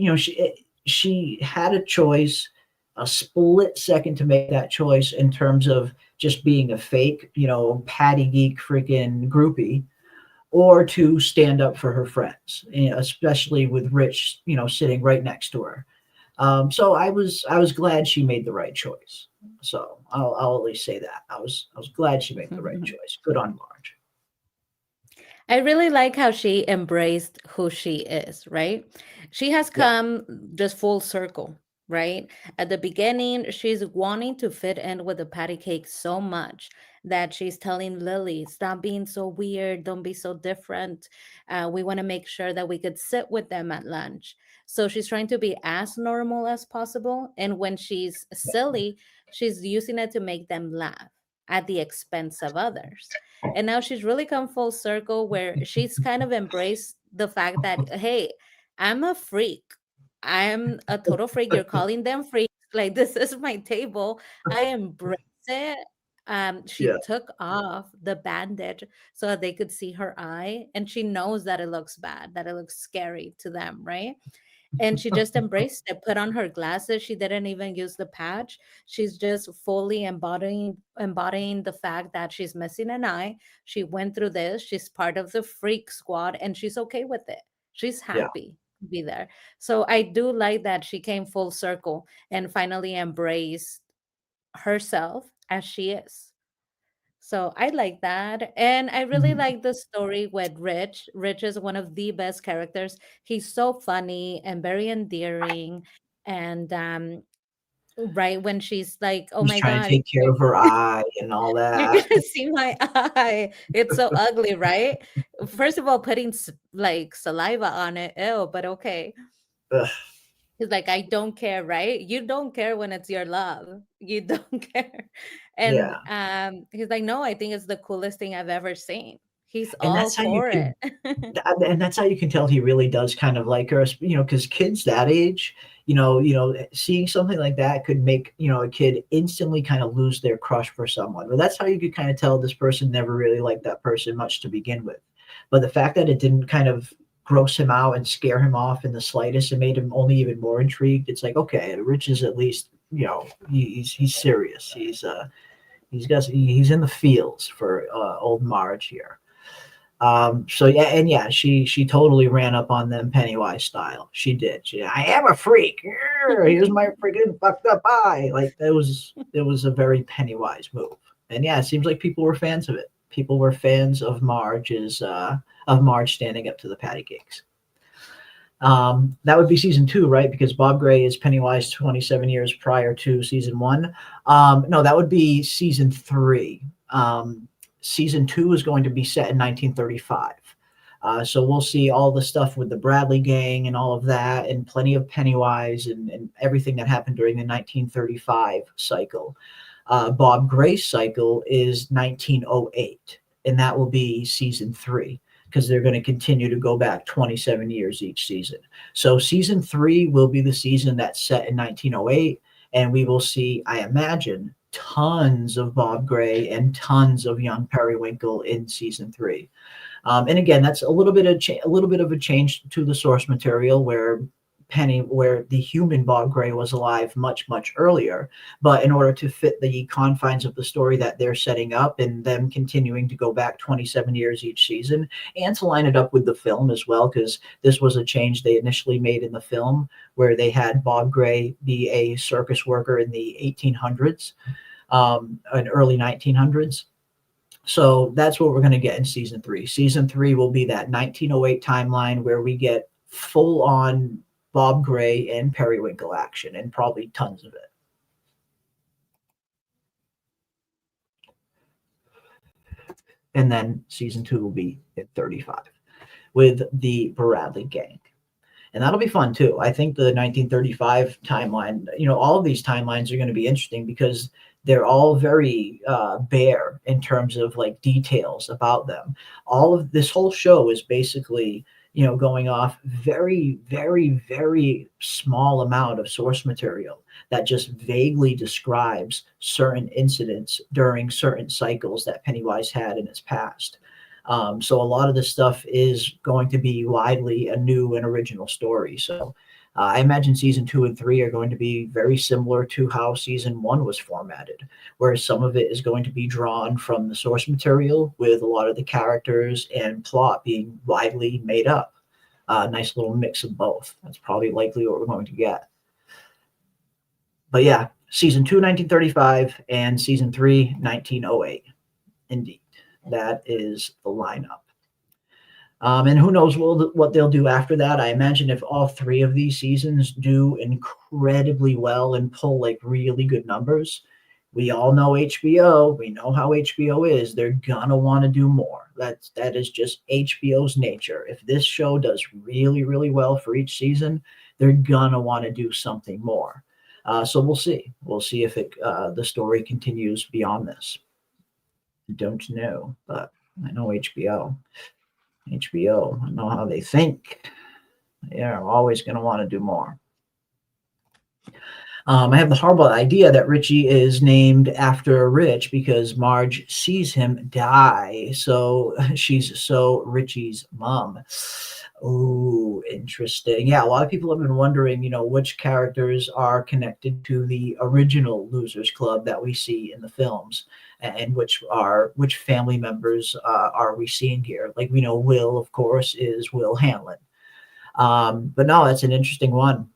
she had a choice, a split second to make that choice in terms of just being a fake, patty geek freaking groupie, or to stand up for her friends, especially with Rich, sitting right next to her. So I was glad she made the right choice. So I'll at least say that I was glad she made the right choice. Good on Marge. I really like how she embraced who she is, right? She has Yeah. come just full circle, right? At the beginning, she's wanting to fit in with the patty cake so much that she's telling Lily, stop being so weird, don't be so different. We want to make sure that we could sit with them at lunch. So she's trying to be as normal as possible. And when she's silly, she's using it to make them laugh at the expense of others. And now she's really come full circle where she's kind of embraced the fact that, hey, I'm a freak. I'm a total freak. You're calling them freaks. Like, this is my table. I embrace it. She Yeah. took off the bandage so that they could see her eye. And she knows that it looks bad, that it looks scary to them, right? and she just embraced it, put on her glasses. She didn't even use the patch. She's just fully embodying the fact that she's missing an eye. She went through this. She's part of the freak squad, and she's okay with it. She's Yeah. happy to be there. So I do like that she came full circle and finally embraced herself as she is. So I like that. And I really Mhm. like the story with Rich. Rich is one of the best characters. He's so funny and very endearing. And right when she's like, oh He's my trying to God, take care of her eye and all you're that. gonna see my eye. It's so ugly, right? First of all, putting like saliva on it, ew, but okay. Ugh, He's like, I don't care, right? You don't care when it's your love. You don't care. And yeah. he's like, no, I think it's the coolest thing I've ever seen. He's And all that's how you for it. could and that's how you can tell he really does kind of like her, because kids that age, seeing something like that could make, a kid instantly kind of lose their crush for someone. But that's how you could kind of tell this person never really liked that person much to begin with. But the fact that it didn't kind of gross him out and scare him off in the slightest and made him only even more intrigued, it's like, okay, Rich is at least, he's serious. He's in the fields for old Marge here. So yeah, and yeah, she totally ran up on them Pennywise style. She did. I am a freak. Here's my freaking fucked up eye. Like it was a very Pennywise move. And yeah, it seems like people were fans of it. People were fans of Marge standing up to the patty cakes. That would be season 2, right? Because Bob Gray is Pennywise 27 years prior to season 1. No, that would be season 3. Season 2 is going to be set in 1935. So we'll see all the stuff with the Bradley gang and all of that, and plenty of Pennywise and everything that happened during the 1935 cycle. Bob Gray's cycle is 1908, and that will be season 3 because they're going to continue to go back 27 years each season. So season 3 will be the season that's set in 1908, and we will see, I imagine, tons of Bob Gray and tons of young Periwinkle in season 3. And again, that's a little bit of a change to the source material where the human Bob Gray was alive much, much earlier. But in order to fit the confines of the story that they're setting up and them continuing to go back 27 years each season and to line it up with the film as well, because this was a change they initially made in the film where they had Bob Gray be a circus worker in the 1800s and early 1900s. So that's what we're going to get in season 3. Season 3 will be that 1908 timeline where we get full on Bob Gray and Periwinkle action and probably tons of it. And then season 2 will be at 35 with the Bradley gang. And that'll be fun too. I think the 1935 timeline, all of these timelines are going to be interesting because they're all very bare in terms of like details about them. All of this whole show is basically, going off very, very, very small amount of source material that just vaguely describes certain incidents during certain cycles that Pennywise had in his past. So a lot of this stuff is going to be widely a new and original story. So I imagine season 2 and 3 are going to be very similar to how season 1 was formatted, where some of it is going to be drawn from the source material with a lot of the characters and plot being widely made up. Nice little mix of both. That's probably likely what we're going to get. But yeah, season 2, 1935, and season 3, 1908. Indeed. That is the lineup. And who knows what they'll do after that. I imagine if all 3 of these seasons do incredibly well and pull like really good numbers, we all know HBO. We know how HBO is. They're gonna want to do more. That is just HBO's nature. If this show does really, really well for each season, they're gonna want to do something more. So we'll see. We'll see if the story continues beyond this. Don't know, but I know HBO. I know how they think. They're always going to want to do more. I have the horrible idea that Richie is named after Rich because Marge sees him die. So she's so Richie's mom. Oh, interesting. Yeah, a lot of people have been wondering, which characters are connected to the original Losers Club that we see in the films, and which family members are we seeing here? Like we know Will, of course, is Will Hanlon. But no, that's an interesting one.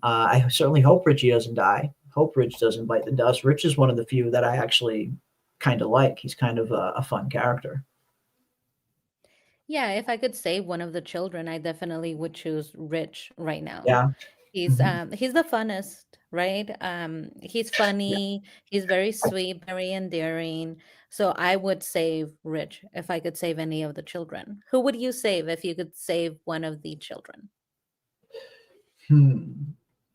I certainly hope Richie doesn't die. Hope Rich doesn't bite the dust. Rich is one of the few that I actually kind of like. He's kind of a fun character. Yeah, if I could save one of the children, I definitely would choose Rich right now. Yeah. Mhm. He's the funnest, right? He's Yeah. funny, he's very sweet, very endearing. So I would save Rich if I could save any of the children. Who would you save if you could save one of the children? Hmm.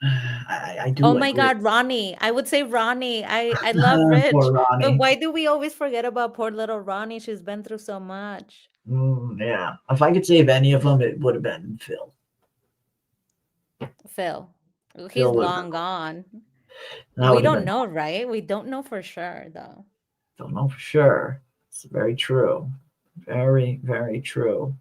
I do Oh like my Rich. God, Ronnie. I would say Ronnie. I love Poor Rich. But Ronnie. why do we always forget about poor little Ronnie? She's been through so much. Yeah. If I could save any of them, it would have been Phil. Phil. He's Phil would have been. long gone. That We would have don't been. know, right? We don't know for sure, though. Don't know for sure. It's very true. Very, very true.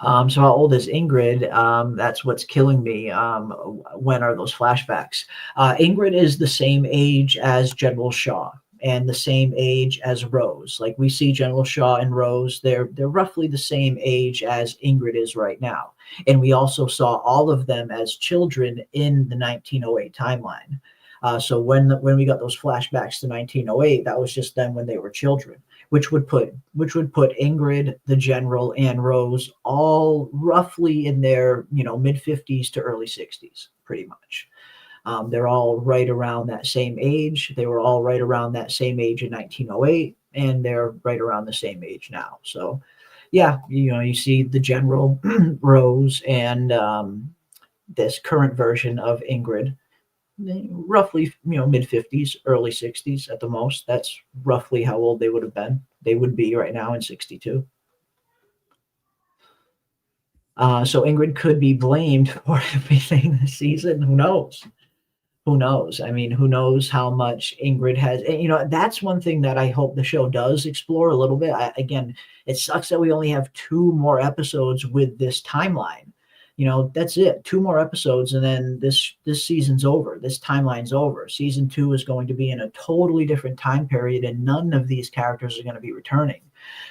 So how old is Ingrid? That's what's killing me. When are those flashbacks? Ingrid is the same age as General Shaw and the same age as Rose. Like we see General Shaw and Rose, they're roughly the same age as Ingrid is right now. And we also saw all of them as children in the 1908 timeline. So when we got those flashbacks to 1908, that was just then when they were children, which would put Ingrid, the General, and Rose all roughly in their mid 50s to early 60s, pretty much. They're all right around that same age. They were all right around that same age in 1908, and they're right around the same age now. So, yeah, you see the General, Rose, and this current version of Ingrid, roughly mid 50s, early 60s at the most. That's roughly how old they would be right now in 62. So Ingrid could be blamed for everything this season. Who knows? Who knows? I mean, who knows how much Ingrid has? And, that's one thing that I hope the show does explore a little bit. Again, it sucks that we only have two more episodes with this timeline. That's it. Two more episodes, and then this season's over. This timeline's over. Season 2 is going to be in a totally different time period, and none of these characters are going to be returning.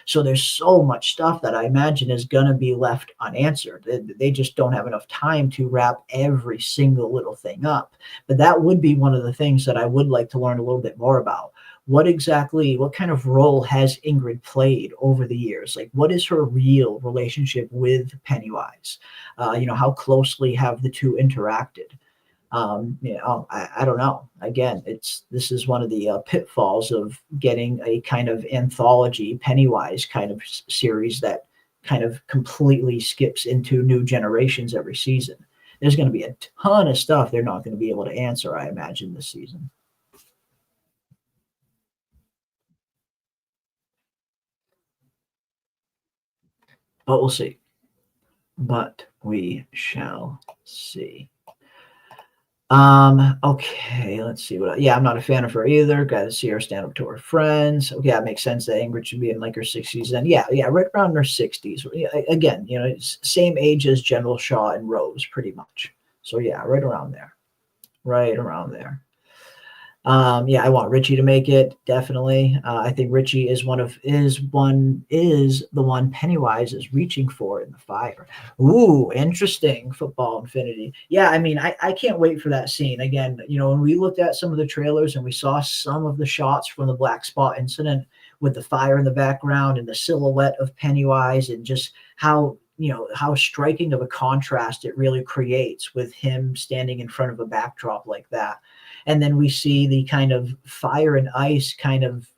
So there's so much stuff that I imagine is going to be left unanswered. They just don't have enough time to wrap every single little thing up. But that would be one of the things that I would like to learn a little bit more about. What kind of role has Ingrid played over the years? Like, what is her real relationship with Pennywise? How closely have the two interacted? I don't know. Again, this is one of the pitfalls of getting a kind of anthology Pennywise kind of series that kind of completely skips into new generations every season. There's going to be a ton of stuff they're not going to be able to answer, I imagine, this season. But we'll see. But we shall see. Okay, let's see I'm not a fan of her either. Got to see her stand up to her friends. Okay, that makes sense that Ingrid should be in like her 60s then. Yeah, right around her 60s. Again, it's same age as General Shaw and Rose, pretty much. So yeah, right around there. Right around there. I want Richie to make it, definitely. I think Richie is the one Pennywise is reaching for in the fire. Ooh, interesting. Football Infinity. Yeah, I mean, I can't wait for that scene. Again, when we looked at some of the trailers and we saw some of the shots from the Black Spot incident with the fire in the background and the silhouette of Pennywise, and just how striking of a contrast it really creates with him standing in front of a backdrop like that. And then we see the kind of fire and ice kind of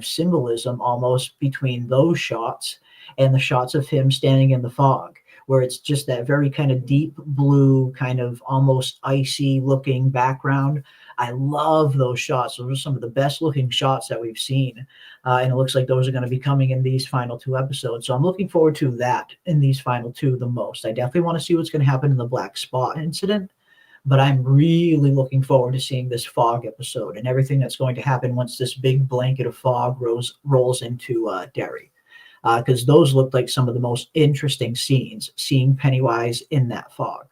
symbolism almost between those shots and the shots of him standing in the fog, where it's just that very kind of deep blue, kind of almost icy looking background. I love those shots. Those are some of the best looking shots that we've seen. And it looks like those are going to be coming in these final two episodes. So I'm looking forward to that in these final two the most. I definitely want to see what's going to happen in the Black Spot incident. But I'm really looking forward to seeing this fog episode and everything that's going to happen once this big blanket of fog rolls into Derry. Because those look like some of the most interesting scenes, seeing Pennywise in that fog.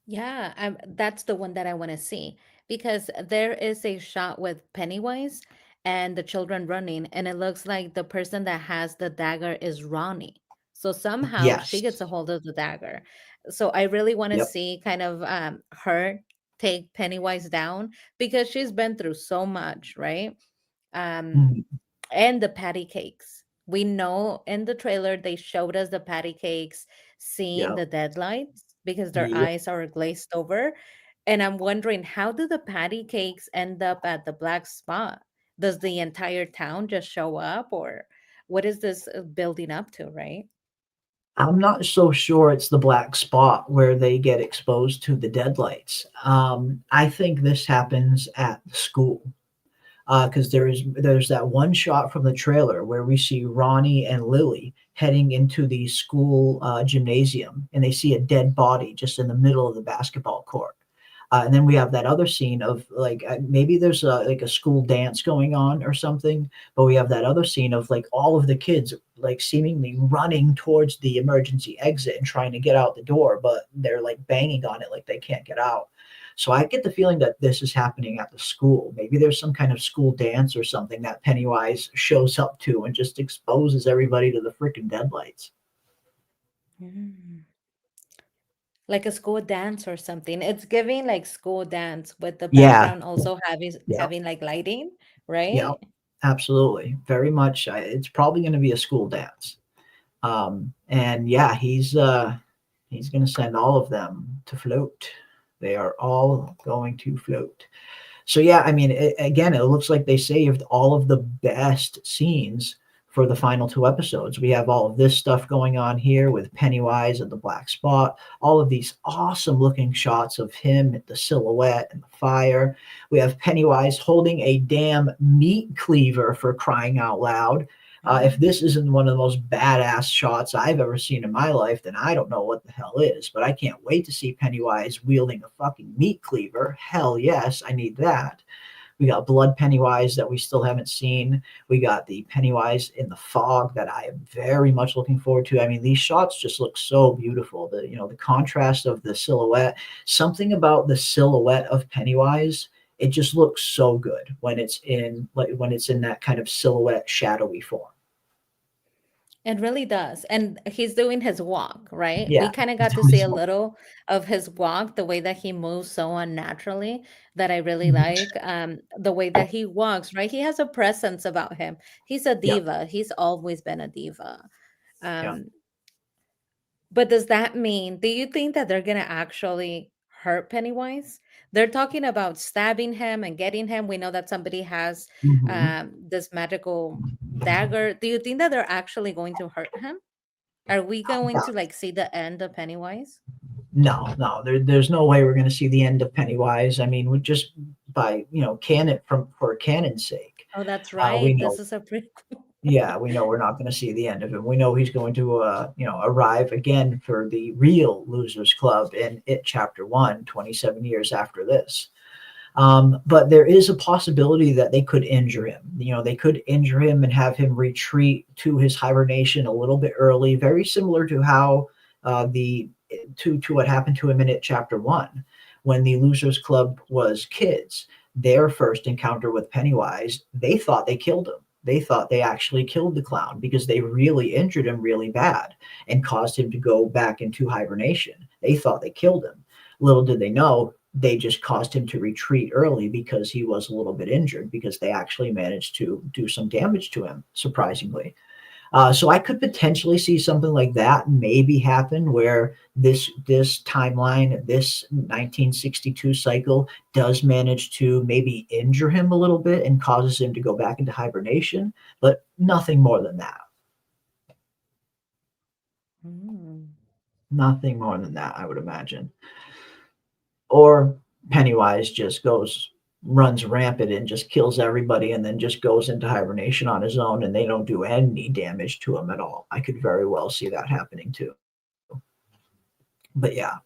Yeah, that's the one that I want to see because there is a shot with Pennywise and the children running, and it looks like the person that has the dagger is Ronnie. So somehow she gets Yes. a hold of the dagger. So I really want to Yep. see kind of her take Pennywise down because she's been through so much, right? Um, Mhm. and the patty cakes. We know in the trailer they showed us the patty cakes seeing Yep. the deadlights because their Yep. eyes are glazed over. And I'm wondering, how do the patty cakes end up at the black spot? Does the entire town just show up, or what is this building up to, right? I'm not so sure it's the black spot where they get exposed to the deadlights. I think this happens at the school because there's that one shot from the trailer where we see Ronnie and Lily heading into the school gymnasium, and they see a dead body just in the middle of the basketball court. And then we have that other scene of like maybe there's like a school dance going on or something, but we have that other scene of like all of the kids like seemingly running towards the emergency exit and trying to get out the door, but they're like banging on it like they can't get out. So I get the feeling that this is happening at the school. Maybe there's some kind of school dance or something that Pennywise shows up to and just exposes everybody to the freaking deadlights. Mm. Like a school dance or something. It's giving like school dance with the Yeah, background also yeah, having like lighting, yeah, right? absolutely. Very much. It's probably going to be a school dance. And yeah, he's going to send all of them to float. They are all going to float. So yeah, I mean, again, it looks like they saved all of the best scenes for the final two episodes. We have all of this stuff going on here with Pennywise and the black spot, all of these awesome looking shots of him, the silhouette and the fire. We have Pennywise holding a damn meat cleaver for crying out loud. If Mm. this isn't one of the most badass shots I've ever seen in my life, then I don't know what the hell is. But I can't wait to see Pennywise wielding a fucking meat cleaver. Hell yes, I need that. We got Blood Pennywise that we still haven't seen. We got the Pennywise in the fog that I am very much looking forward to. I mean, these shots just look so beautiful. The contrast of the silhouette, something about the silhouette of Pennywise, it just looks so good when it's in that kind of silhouette shadowy form. It really does. And he's doing his walk, right? We Yeah, kind of it's got to see always a little of his walk, the way that he moves so unnaturally that I really Mhm. like. The way that he walks, right? He has a presence about him. He's a Yep, diva. He's always been a diva. yep. Um, but does that mean, do you think that they're going to actually hurt Pennywise? They're talking about stabbing him and getting him. We know that somebody has Mhm. this magical dagger. Do you think that they're actually going to hurt him? Are we going Yeah. to like see the end of Pennywise? No, no, there's no way we're going to see the end of Pennywise. I mean, we just by canon from for canon's sake, Oh, that's we right. know. This is a prequel. Yeah, we know we're not going to see the end of him. We know he's going to, arrive again for the real Losers Club in It Chapter 1, 27 years after this. But there is a possibility that they could injure him. They could injure him and have him retreat to his hibernation a little bit early, very similar to how the to what happened to him in It Chapter 1, when the Losers Club was kids. Their first encounter with Pennywise, they thought they killed him. They thought they actually killed the clown because they really injured him really bad and caused him to go back into hibernation. They thought they killed him. Little did they know, they just caused him to retreat early because he was a little bit injured, because they actually managed to do some damage to him, surprisingly. So I could potentially see something like that maybe happen, where this timeline, this 1962 cycle, does manage to maybe injure him a little bit and causes him to go back into hibernation, but nothing more than that. Mm. Nothing more than that, I would imagine. Or Pennywise just runs rampant and just kills everybody and then just goes into hibernation on his own and they don't do any damage to him at all. I could very well see that happening too. But yeah,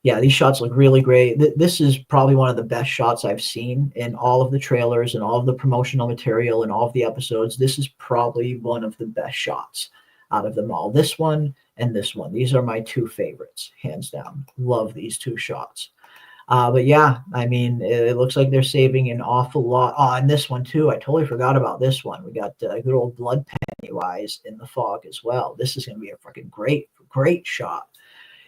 Yeah, these shots look really great. This is probably one of the best shots I've seen in all of the trailers and all of the promotional material and all of the episodes. This is probably one of the best shots out of them all. This one and this one. These are my two favorites, hands down. Love these two shots. But yeah, I mean, it looks like they're saving an awful lot. Oh, and this one too. I totally forgot about this one. We got good old Blood Pennywise in the fog as well. This is going to be a freaking great shot.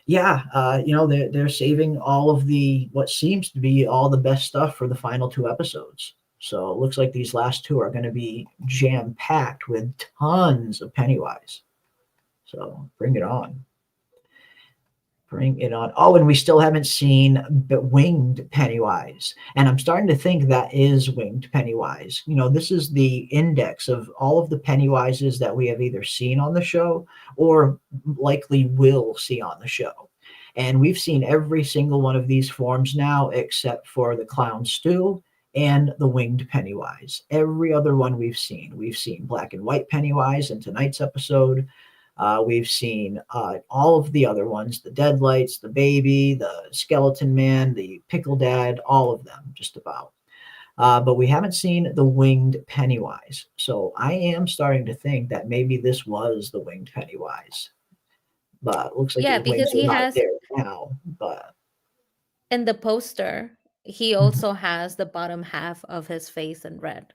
Yeah, they're saving all of the what seems to be all the best stuff for the final two episodes. So it looks like these last two are going to be jam packed with tons of Pennywise. So bring it on. Bring it on. Oh, and we still haven't seen winged Pennywise. And I'm starting to think that is winged Pennywise. This is the index of all of the Pennywises that we have either seen on the show or likely will see on the show. And we've seen every single one of these forms now except for the clown stew and the winged Pennywise. Every other one we've seen. We've seen black and white Pennywise in tonight's episode. We've seen all of the other ones, the Deadlights, the Baby, the Skeleton Man, the Pickle Dad, all of them, just about. But we haven't seen the winged Pennywise. So I am starting to think that maybe this was the winged Pennywise. But it looks like Yeah, his wings because are he not has there now. But in the poster, he also has the bottom half of his face in red.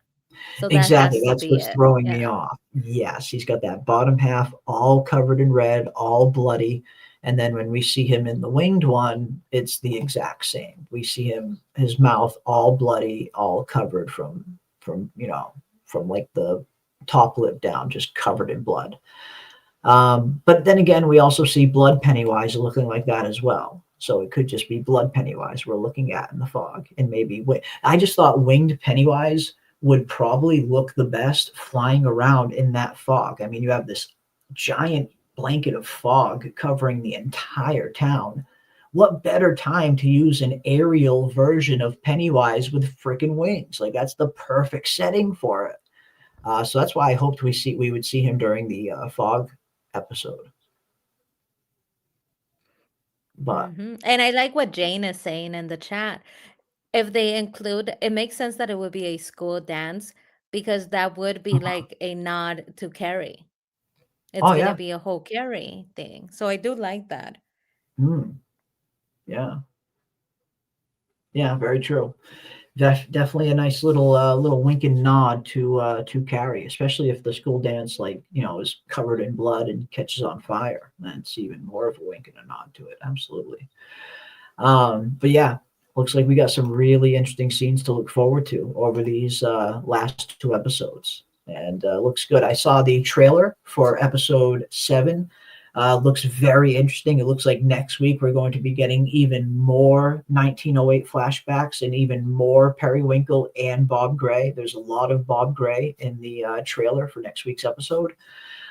So that exactly, has to that's be what's it. throwing me Yeah. off. Yes, he's got that bottom half all covered in red, all bloody. And then when we see him in the winged one, it's the exact same. We see his mouth all bloody, all covered from like the top lip down, just covered in blood. But then again, we also see Blood Pennywise looking like that as well. So it could just be Blood Pennywise we're looking at in the fog. And maybe I just thought winged Pennywise would probably look the best flying around in that fog. I mean, you have this giant blanket of fog covering the entire town. What better time to use an aerial version of Pennywise with freaking wings? Like that's the perfect setting for it. So that's why I hoped we would see him during the fog episode. But And I like what Jane is saying in the chat. If they include, it makes sense that it would be a school dance because that would be like a nod to Carrie. It's oh gonna yeah, be a whole Carrie thing. So I do like that. yeah, yeah, very true. Definitely a nice little wink and nod to Carrie, especially if the school dance is covered in blood and catches on fire. That's even more of a wink and a nod to it. Absolutely. But yeah, looks like we got some really interesting scenes to look forward to over these last two episodes, and looks good. I saw the trailer for episode 7. Looks very interesting. It looks like next week we're going to be getting even more 1908 flashbacks and even more Periwinkle and Bob Gray. There's a lot of Bob Gray in the trailer for next week's episode.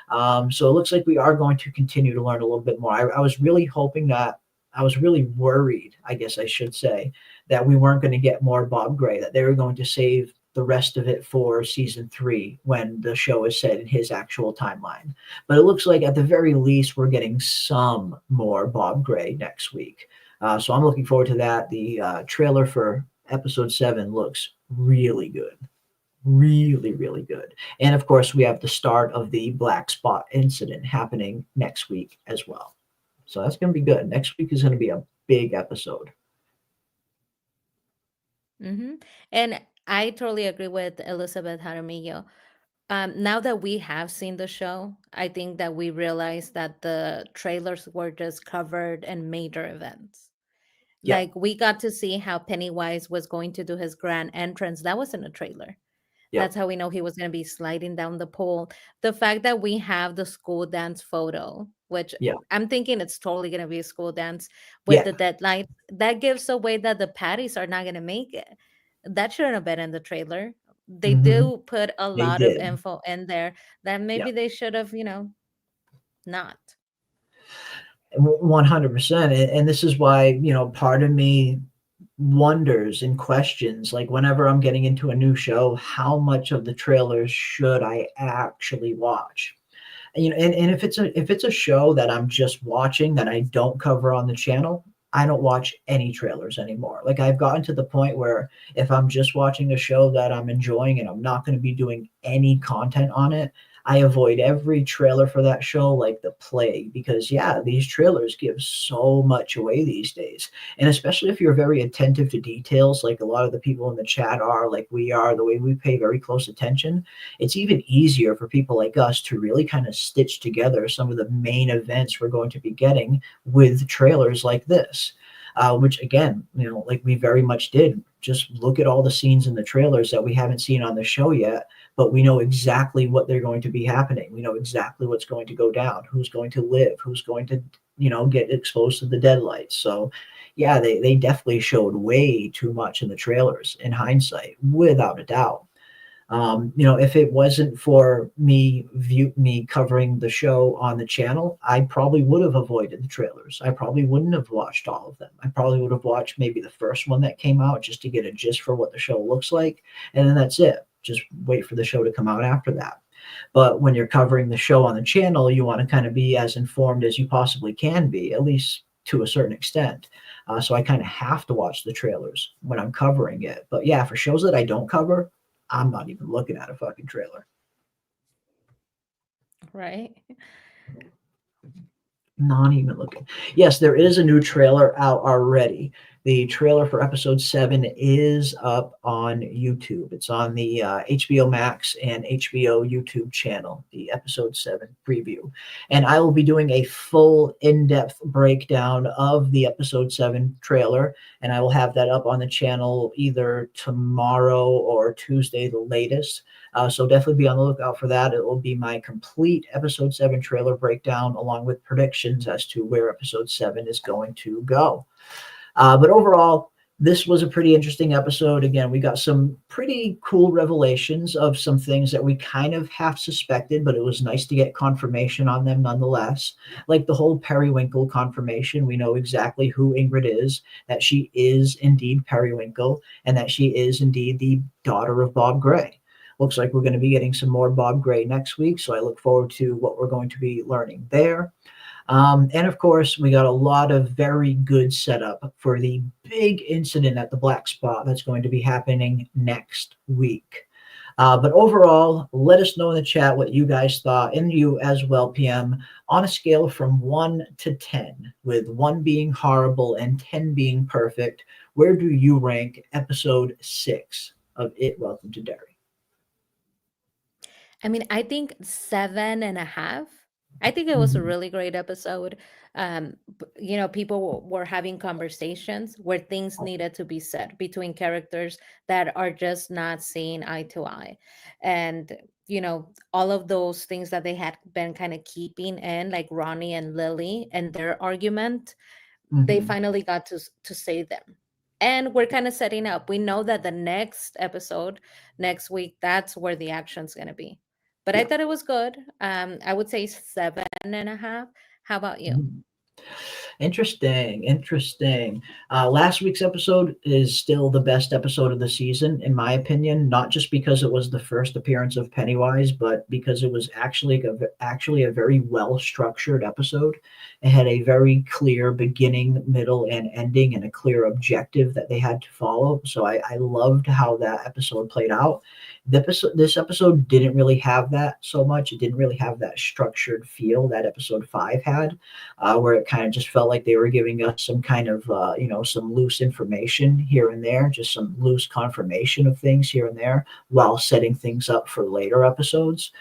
So it looks like we are going to continue to learn a little bit more. I was really hoping that I was really worried, I guess I should say, that we weren't going to get more Bob Gray, that they were going to save the rest of it for season 3 when the show is set in his actual timeline. But it looks like at the very least we're getting some more Bob Gray next week. So I'm looking forward to that. The trailer for episode 7 looks really good. Really, really good. And of course, we have the start of the Black Spot incident happening next week as well. So that's going to be good. Next week is going to be a big episode. And I totally agree with Elizabeth Jaramillo. Now that we have seen the show, I think that we realize that the trailers were just covered in major events. Yeah. Like we got to see how Pennywise was going to do his grand entrance. That was in a trailer. Yeah. That's how we know he was going to be sliding down the pole. The fact that we have the school dance photo, which Yeah. I'm thinking it's totally going to be a school dance with Yeah. the deadline, that gives away that the patties are not going to make it. That shouldn't have been in the trailer. They Mm-hmm. do put a They lot of did. info in there that Yeah. maybe they should have, not. 100%. And this is why, part of me wonders and questions, like whenever I'm getting into a new show, how much of the trailers should I actually watch? And if it's a show that I'm just watching that I don't cover on the channel, I don't watch any trailers anymore. Like I've gotten to the point where if I'm just watching a show that I'm enjoying and I'm not going to be doing any content on it, I avoid every trailer for that show like the plague because yeah, these trailers give so much away these days. And especially if you're very attentive to details, like a lot of the people in the chat are, like we are, the way we pay very close attention, it's even easier for people like us to really kind of stitch together some of the main events we're going to be getting with trailers like this. Which again, like we very much did. Just look at all the scenes in the trailers that we haven't seen on the show yet, but we know exactly what they're going to be happening. We know exactly what's going to go down, who's going to live, who's going to, get exposed to the deadlights. So yeah, they definitely showed way too much in the trailers in hindsight, without a doubt. If it wasn't for me covering the show on the channel, I probably would have avoided the trailers. I probably wouldn't have watched all of them. I probably would have watched maybe the first one that came out just to get a gist for what the show looks like. And then that's it. Just wait for the show to come out after that. But when you're covering the show on the channel, you want to kind of be as informed as you possibly can be, at least to a certain extent. So I kind of have to watch the trailers when I'm covering it. But yeah, for shows that I don't cover, I'm not even looking at a fucking trailer. Right. Not even looking. Yes, there is a new trailer out already. The trailer for episode 7 is up on YouTube. It's on the HBO Max and HBO YouTube channel, the episode 7 preview. And I will be doing a full in-depth breakdown of the episode 7 trailer, and I will have that up on the channel either tomorrow or Tuesday, the latest. So definitely be on the lookout for that. It will be my complete episode 7 trailer breakdown along with predictions as to where episode 7 is going to go. But overall, this was a pretty interesting episode. Again, we got some pretty cool revelations of some things that we kind of half suspected, but it was nice to get confirmation on them nonetheless. Like the whole Periwinkle confirmation. We know exactly who Ingrid is, that she is indeed Periwinkle, and that she is indeed the daughter of Bob Gray. Looks like we're going to be getting some more Bob Gray next week, so I look forward to what we're going to be learning there. And of course, we got a lot of very good setup for the big incident at the Black Spot that's going to be happening next week. But overall, let us know in the chat what you guys thought, and you as well, PM, on a scale from 1 to 10, with 1 being horrible and 10 being perfect. Where do you rank episode 6 of It Welcome to Derry? I mean, I think 7.5. I think it was a really great episode. People were having conversations where things needed to be said between characters that are just not seeing eye to eye. And, all of those things that they had been kind of keeping in, like Ronnie and Lily and their argument, they finally got to say them. And we're kind of setting up. We know that the next episode, next week, that's where the action's going to be. But I thought it was good. I would say 7.5. How about you? Interesting. Last week's episode is still the best episode of the season, in my opinion, not just because it was the first appearance of Pennywise, but because it was actually a very well-structured episode. It had a very clear beginning, middle, and ending, and a clear objective that they had to follow. So I loved how that episode played out. This episode didn't really have that so much. It didn't really have that structured feel that episode 5 had, where it kind of just felt like they were giving us some kind of, some loose information here and there, just some loose confirmation of things here and there while setting things up for later episodes.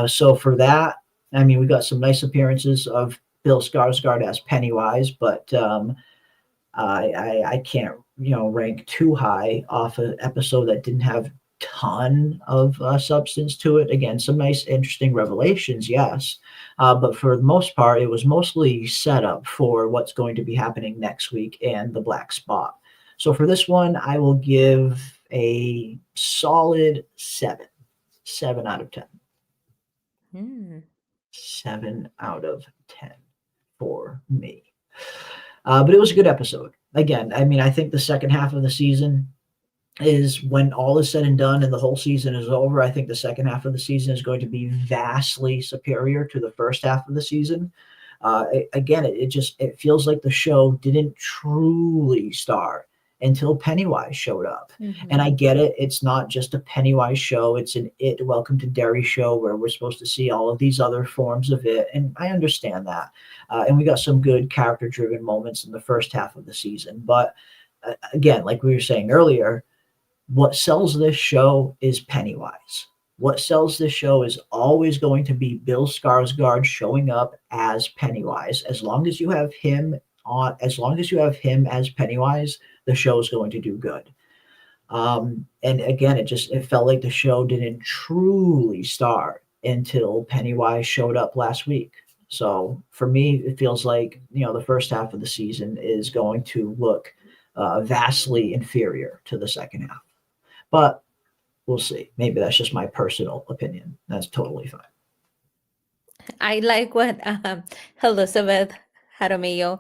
So for that, I mean, we got some nice appearances of Bill Skarsgård as Pennywise, but I can't, rank too high off an episode that didn't have ton of substance to it. Again, some nice, interesting revelations, yes. But for the most part, it was mostly set up for what's going to be happening next week and the Black Spot. So for this one, I will give a solid 7. 7 out of 10. 7 out of 10 for me. But it was a good episode. Again, I mean, I think the second half of the season is when all is said and done and the whole season is over. I think the second half of the season is going to be vastly superior to the first half of the season. Again, it feels like the show didn't truly start until Pennywise showed up. And I Hmm. get it. It's not just a Pennywise show. It's an It Welcome to Derry show where we're supposed to see all of these other forms of it. And I understand that. And we got some good character driven moments in the first half of the season. But again, like we were saying earlier, what sells this show is Pennywise. What sells this show is always going to be Bill Skarsgård showing up as Pennywise. As long as you have him as Pennywise, the show is going to do good. And again, it felt like the show didn't truly start until Pennywise showed up last week. So for me, it feels like the first half of the season is going to look vastly inferior to the second half. But we'll see. Maybe that's just my personal opinion. That's totally fine. I like what Elizabeth Jaramillo,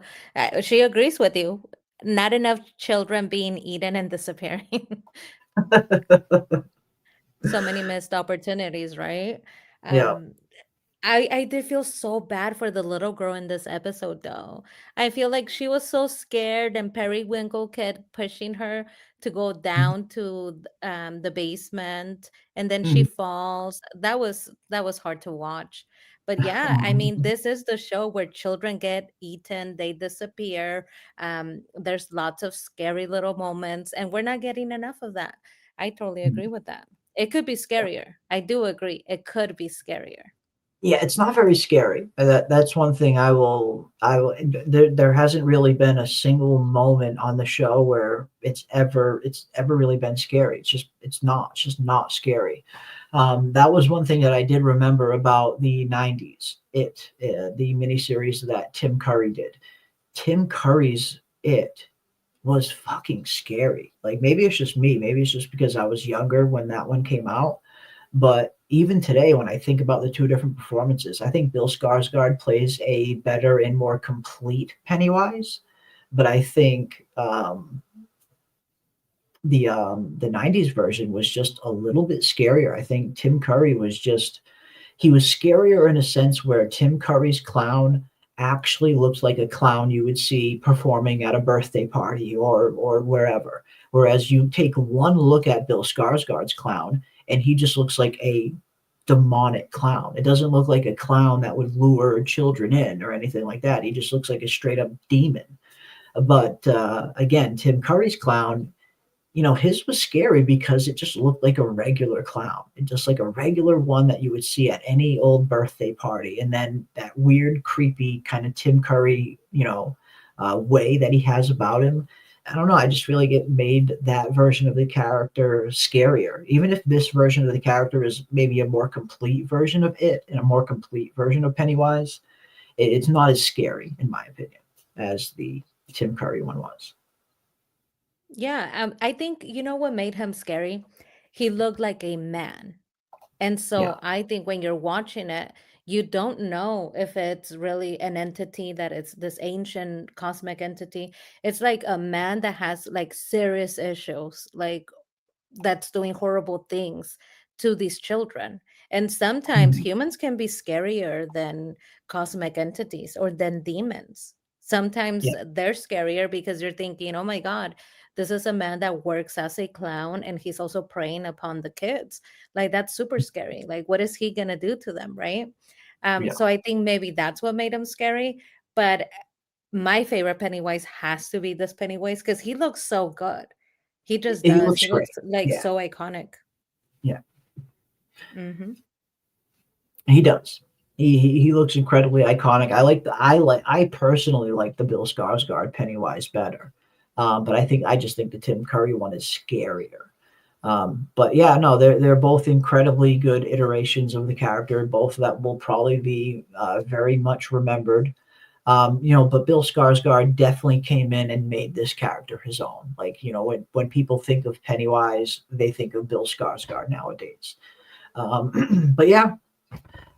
she agrees with you. Not enough children being eaten and disappearing. So many missed opportunities, right? Yeah. Um, I did feel so bad for the little girl in this episode, though. I feel like she was so scared, and Periwinkle kept pushing her to go down to the basement, and then she Mhm. falls. That was hard to watch. But yeah, I mean, this is the show where children get eaten, they disappear. There's lots of scary little moments, and we're not getting enough of that. I totally agree with that. It could be scarier. I do agree. It could be scarier. Yeah, it's not very scary. That's one thing there hasn't really been a single moment on the show where it's ever really been scary. It's just not scary. That was one thing that I did remember about the 90s, the miniseries that Tim Curry did. Tim Curry's It was fucking scary. Like maybe it's just me, maybe it's just because I was younger when that one came out, but even today, when I think about the two different performances, I think Bill Skarsgård plays a better and more complete Pennywise. But I think the '90s version was just a little bit scarier. I think Tim Curry he was scarier in a sense where Tim Curry's clown actually looks like a clown you would see performing at a birthday party or wherever. Whereas you take one look at Bill Skarsgård's clown and he just looks like a demonic clown. It doesn't look like a clown that would lure children in or anything like that. He just looks like a straight up demon. But again, Tim Curry's clown, his was scary because it just looked like a regular clown, and just like a regular one that you would see at any old birthday party. And then that weird, creepy kind of Tim Curry, way that he has about him. I don't know. I just feel like it made that version of the character scarier. Even if this version of the character is maybe a more complete version of it and a more complete version of Pennywise, it's not as scary, in my opinion, as the Tim Curry one was. Yeah, I think you know what made him scary? He looked like a man. And Yeah. so I think when you're watching it, you don't know if it's really an entity that it's this ancient cosmic entity. It's like a man that has like serious issues, like that's doing horrible things to these children. And sometimes Mhm. humans can be scarier than cosmic entities or than demons. Sometimes Yeah. they're scarier because you're thinking, oh my God, this is a man that works as a clown and he's also preying upon the kids. Like, that's super scary. Like, what is he going to do to them? Right. Yeah. So I think maybe that's what made him scary. But my favorite Pennywise has to be this Pennywise because he looks so good. He just He does. looks He great. looks like Yeah. so iconic. Yeah. Hmm. He does. He looks incredibly iconic. I personally like the Bill Skarsgård Pennywise better, but I just think the Tim Curry one is scarier. But yeah, no, they're both incredibly good iterations of the character, both that will probably be very much remembered. But Bill Skarsgård definitely came in and made this character his own. Like, when people think of Pennywise, they think of Bill Skarsgård nowadays. But yeah,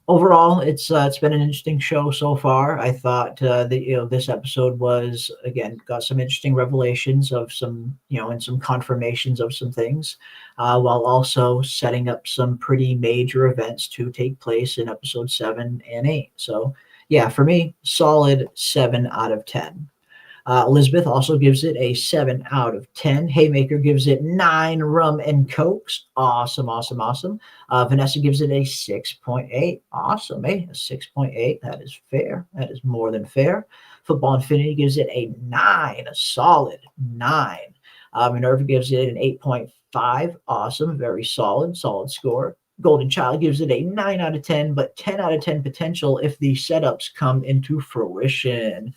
overall, it's been an interesting show so far. I thought that this episode was, again, got some interesting revelations of some and some confirmations of some things, while also setting up some pretty major events to take place in episode 7 and 8. So Yeah, for me, solid 7 out of 10. Elizabeth also gives it a 7 out of 10. Haymaker gives it 9 rum and cokes. Awesome, awesome, awesome. Vanessa gives it a 6.8. Awesome, eh? A 6.8. That is fair. That is more than fair. Football Infinity gives it a 9, a solid 9. Minerva gives it an 8.5. Awesome, very solid, solid score. Golden Child gives it a 9 out of 10, but 10 out of 10 potential if the setups come into fruition.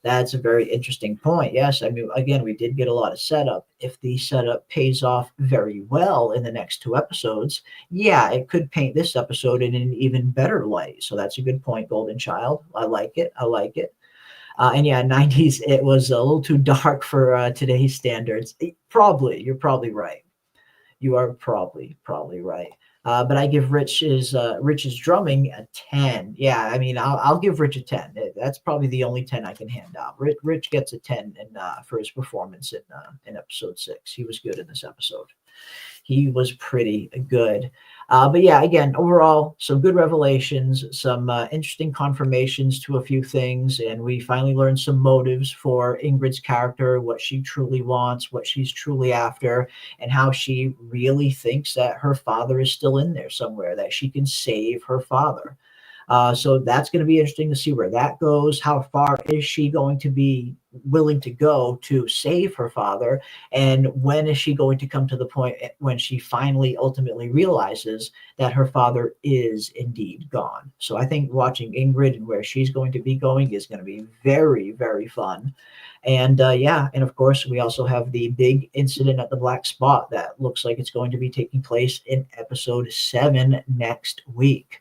That's a very interesting point. Yes, I mean, again, we did get a lot of setup. If the setup pays off very well in the next 2 episodes, yeah, it could paint this episode in an even better light. So that's a good point, Golden Child. I like it. I like it. And yeah, 90s, it was a little too dark for today's standards. You're probably right. You are probably right. But I give Rich's drumming a 10. Yeah, I mean, I'll give Rich a 10. That's probably the only 10 I can hand out. Rich gets a 10 for his performance in episode 6. He was good in this episode. He was pretty good. But yeah, again, overall, some good revelations, some interesting confirmations to a few things, and we finally learned some motives for Ingrid's character, what she truly wants, what she's truly after, and how she really thinks that her father is still in there somewhere, that she can save her father. So that's going to be interesting to see where that goes. How far is she going to be willing to go to save her father? And when is she going to come to the point when she finally ultimately realizes that her father is indeed gone? So I think watching Ingrid and where she's going to be going is going to be very, very fun. And yeah, and of course, we also have the big incident at the Black Spot that looks like it's going to be taking place in episode 7 next week.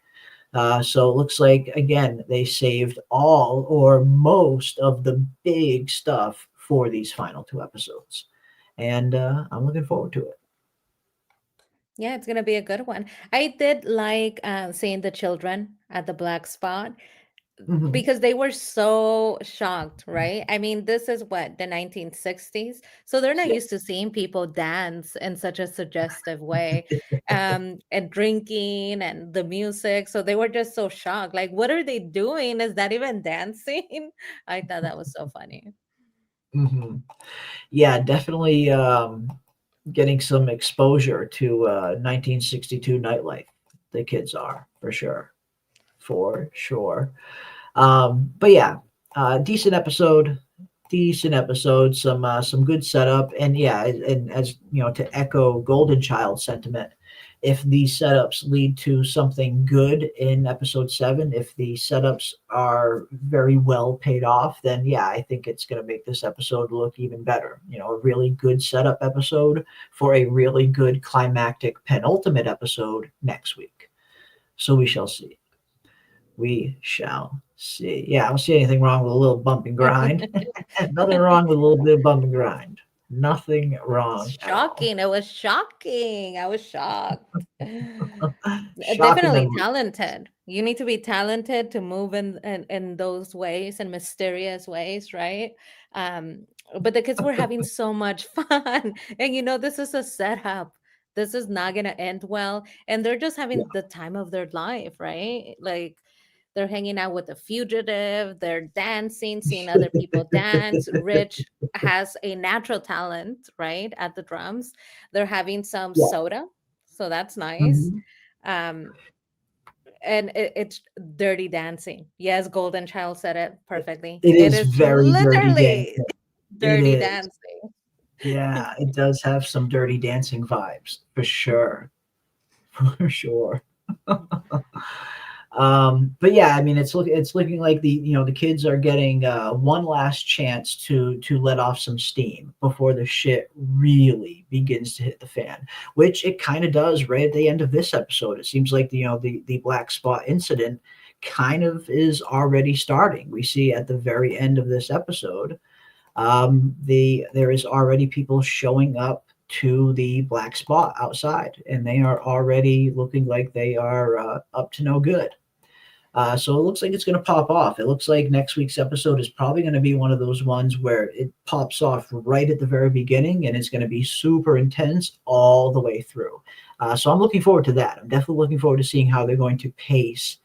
So it looks like, again, they saved all or most of the big stuff for these final 2 episodes. And I'm looking forward to it. Yeah, it's gonna be a good one. I did like seeing the children at the black spot Mhm. because they were so shocked, right? I mean, this is what, the 1960s, so they're not Yeah. used to seeing people dance in such a suggestive way, and drinking and the music. So they were just so shocked. Like, what are they doing? Is that even dancing? I thought that was so funny. Mhm. Yeah, definitely getting some exposure to 1962 nightlife. The kids are, for sure. For sure. But yeah, decent episode. Decent episode. Some good setup. And yeah, and as you know, to echo Golden Child sentiment, if these setups lead to something good in episode 7, if the setups are very well paid off, then yeah, I think it's going to make this episode look even better. You know, a really good setup episode for a really good climactic penultimate episode next week. So we shall see. We shall see. Yeah, I don't see anything wrong with a little bump and grind. Nothing wrong with a little bit of bump and grind. Nothing wrong at all. Shocking. It was shocking. I was shocked. Shocking Definitely them. talented. You need to be talented to move in those ways and mysterious ways, right? Um, but the kids were having so much fun. And this is a setup. This is not gonna end well. And they're just Yeah. having the time of their life, right? Like they're hanging out with the fugitive, they're dancing, seeing other people dance. Rich has a natural talent, right, at the drums. They're having some Yeah. soda, so that's nice. Mhm. Um, and it's dirty dancing. Yes, Golden Child said it perfectly. It It is is very dirty literally dancing. It dirty is. dancing. Yeah, it does have some dirty dancing vibes for sure. For sure. But yeah, I mean, it's looking like the kids are getting one last chance to let off some steam before the shit really begins to hit the fan, which it kind of does right at the end of this episode. It seems like the black spot incident kind of is already starting. We see at the very end of this episode, there is already people showing up to the black spot outside, and they are already looking like they are up to no good. So it looks like it's going to pop off. It looks like next week's episode is probably going to be one of those ones where it pops off right at the very beginning, and it's going to be super intense all the way through. So I'm looking forward to that. I'm definitely looking forward to seeing how they're going to pace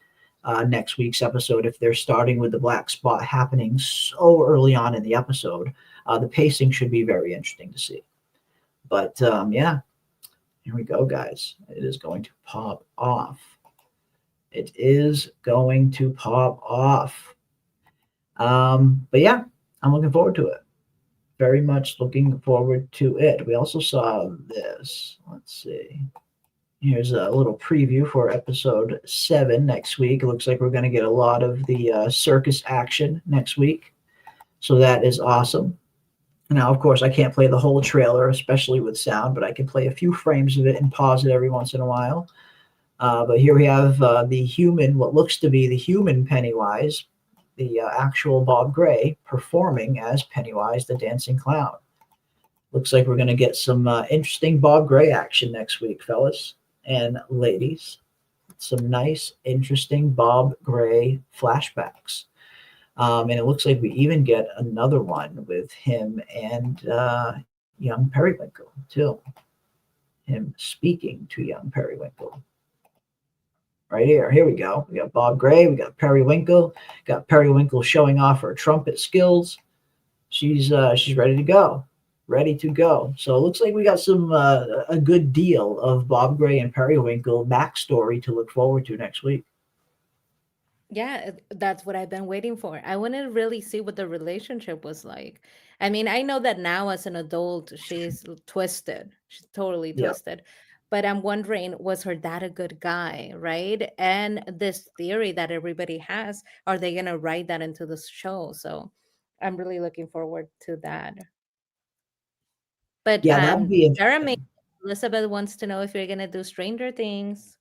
next week's episode if they're starting with the black spot happening so early on in the episode. The pacing should be very interesting to see. But yeah, here we go, guys. It is going to pop off. It is going to pop off. But yeah, I'm looking forward to it. Very much looking forward to it. We also saw this. Let's see. Here's a little preview for episode 7 next week. It looks like we're going to get a lot of the circus action next week. So that is awesome. Now, of course, I can't play the whole trailer, especially with sound, but I can play a few frames of it and pause it every once in a while. But here we have the human, what looks to be the human Pennywise, the actual Bob Gray, performing as Pennywise the Dancing Clown. Looks like we're going to get some interesting Bob Gray action next week, fellas and ladies. Some nice, interesting Bob Gray flashbacks. And it looks like we even get another one with him and young Periwinkle, too. Him speaking to young Periwinkle. Right here. Here we go. We got Bob Gray. We got Periwinkle. Got Periwinkle showing off her trumpet skills. She's ready to go. Ready to go. So it looks like we got some a good deal of Bob Gray and Periwinkle backstory to look forward to next week. Yeah, that's what I've been waiting for. I want to really see what the relationship was like. I mean, I know that now as an adult, she's twisted. She's totally Yeah. twisted. But I'm wondering, was her dad a good guy, right? And this theory that everybody has, are they going to write that into the show? So I'm really looking forward to that. But Yeah, that would be Jeremy, interesting. Elizabeth wants to know if you're going to do Stranger Things.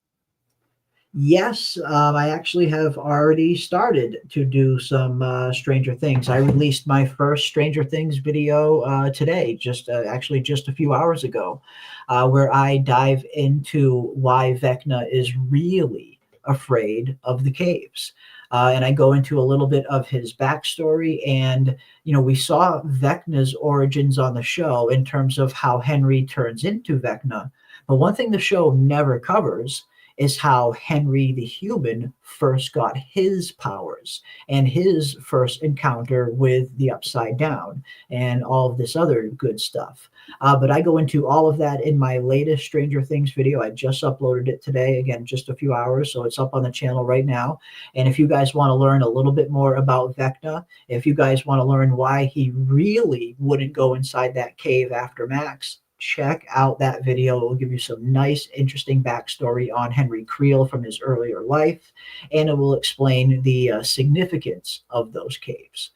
Yes, I actually have already started to do some Stranger Things. I released my first Stranger Things video today, just actually just a few hours ago, where I dive into why Vecna is really afraid of the caves. And I go into a little bit of his backstory. And, you know, we saw Vecna's origins on the show in terms of how Henry turns into Vecna. But one thing the show never covers is how Henry the human first got his powers and his first encounter with the Upside Down and all of this other good stuff. But I go into all of that in my latest Stranger Things video. I just uploaded it today, again, just a few hours, so it's up on the channel right now. And if you guys want to learn a little bit more about Vecna, if you guys want to learn why he really wouldn't go inside that cave after Max, check out that video. It will give you some nice, interesting backstory on Henry Creel from his earlier life, and it will explain the significance of those caves.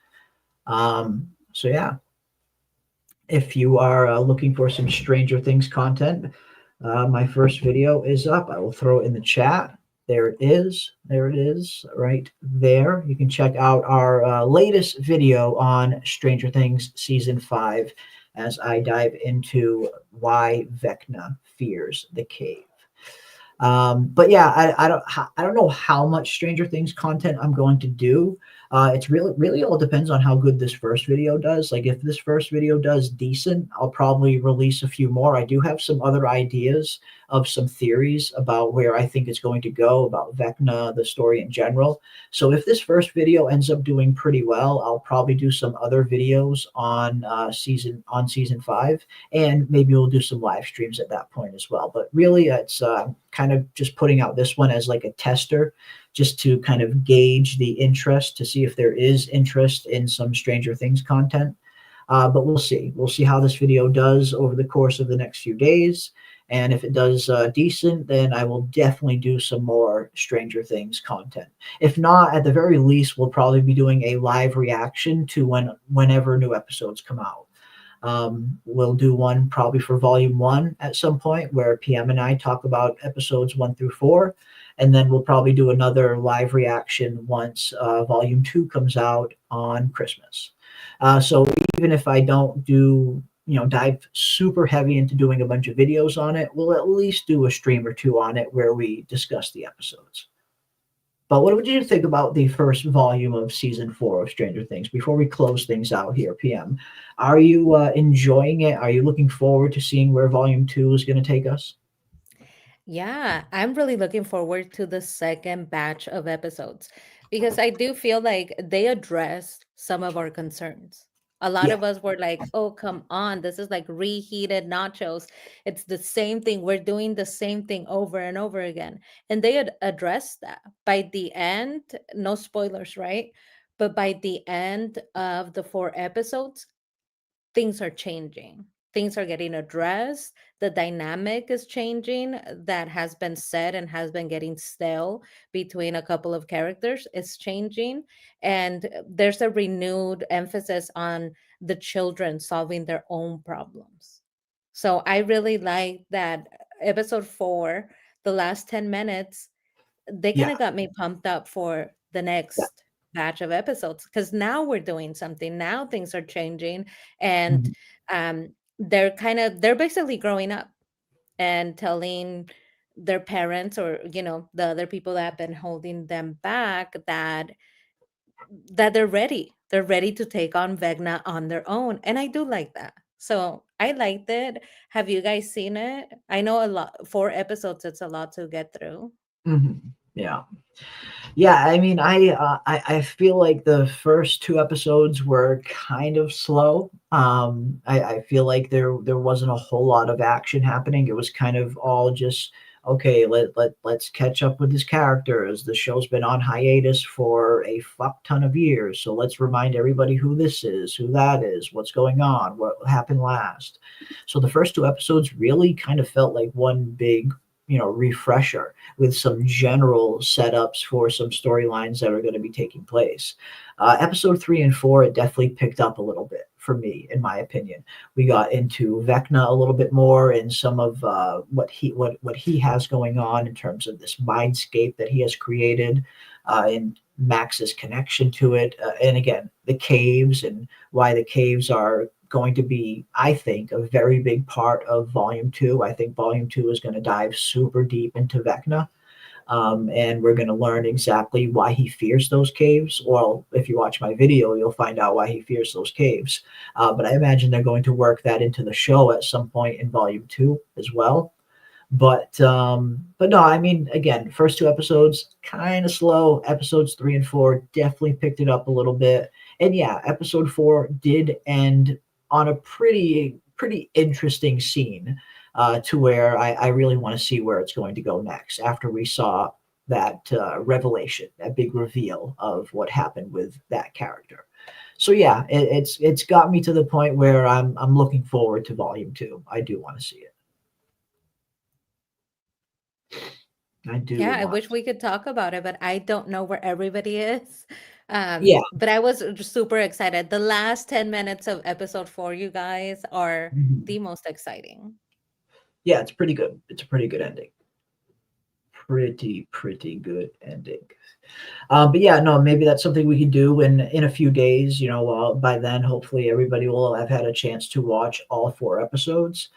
So yeah, if you are looking for some Stranger Things content, my first video is up. I will throw it in the chat. There it is. There it is, right there. You can check out our latest video on Stranger Things Season 5 as I dive into why Vecna fears the cave. But yeah, I don't know how much Stranger Things content I'm going to do. It's really all depends on how good this first video does. Like if this first video does decent, I'll probably release a few more. I do have some other ideas of some theories about where I think it's going to go about Vecna, the story in general. So if this first video ends up doing pretty well, I'll probably do some other videos on season 5, and maybe we'll do some live streams at that point as well. But really, it's kind of just putting out this one as like a tester, just to kind of gauge the interest to see if there is interest in some Stranger Things content. But we'll see. We'll see how this video does over the course of the next few days. And if it does decent, then I will definitely do some more Stranger Things content. If not, at the very least, we'll probably be doing a live reaction to whenever new episodes come out. We'll do one probably for Volume 1 at some point where PM and I talk about episodes 1 through 4. And then we'll probably do another live reaction once Volume 2 comes out on Christmas. So even if I don't do, dive super heavy into doing a bunch of videos on it, we'll at least do a stream or two on it where we discuss the episodes. But what would you think about the first volume of Season 4 of Stranger Things before we close things out here, PM? Are you enjoying it? Are you looking forward to seeing where Volume 2 is going to take us? Yeah, I'm really looking forward to the second batch of episodes because I do feel like they addressed some of our concerns. A lot Yeah. of us were like, oh, come on, this is like reheated nachos. It's the same thing. We're doing the same thing over and over again. And they had addressed that. By the end, no spoilers, right? But by the end of the 4 episodes, things are changing. Things are getting addressed. The dynamic is changing that has been said and has been getting stale between a couple of characters is changing. And there's a renewed emphasis on the children solving their own problems. So I really like that episode 4, the last 10 minutes they kind Yeah. of got me pumped up for the Yeah. next batch of episodes because now we're doing something. Now things are changing, and Mhm. they're basically growing up and telling their parents or the other people that have been holding them back that they're ready. They're ready to take on Vegna on their own, and I do like that. So I liked it. Have you guys seen it? I know a lot. 4 episodes. It's a lot to get through. Mhm. Yeah. Yeah, I mean, I feel like the first 2 episodes were kind of slow. I feel like there wasn't a whole lot of action happening. It was kind of all just, "Okay, let's catch up with these characters. The show's been on hiatus for a fuck ton of years, so let's remind everybody who this is, who that is, what's going on, what happened last." So the first 2 episodes really kind of felt like one big, refresher with some general setups for some storylines that are going to be taking place. Episode 3 and 4, it definitely picked up a little bit for me, in my opinion. We got into Vecna a little bit more and some of what he has going on in terms of this mindscape that he has created, and Max's connection to it, and again the caves and why the caves are going to be, I think, a very big part of Volume 2. I think Volume 2 is going to dive super deep into Vecna, and we're going to learn exactly why he fears those caves. Well, if you watch my video, you'll find out why he fears those caves. But I imagine they're going to work that into the show at some point in Volume 2 as well. But no, I mean, again, first 2 episodes kind of slow. Episodes 3 and 4 definitely picked it up a little bit. And yeah, episode 4 did end on a pretty interesting scene, to where I really want to see where it's going to go next after we saw that revelation, that big reveal of what happened with that character. So yeah, it's got me to the point where I'm looking forward to Volume 2. I do want to see it. I do Yeah, I want. wish we could talk about it, but I don't know where everybody is. Yeah. But I was just super excited. The last 10 minutes of episode 4, you guys, are Mhm. the most exciting. Yeah, it's pretty good. It's a pretty good ending. Pretty good ending. But yeah, no, maybe that's something we can do in a few days. By then, hopefully, everybody will have had a chance to watch all 4 episodes.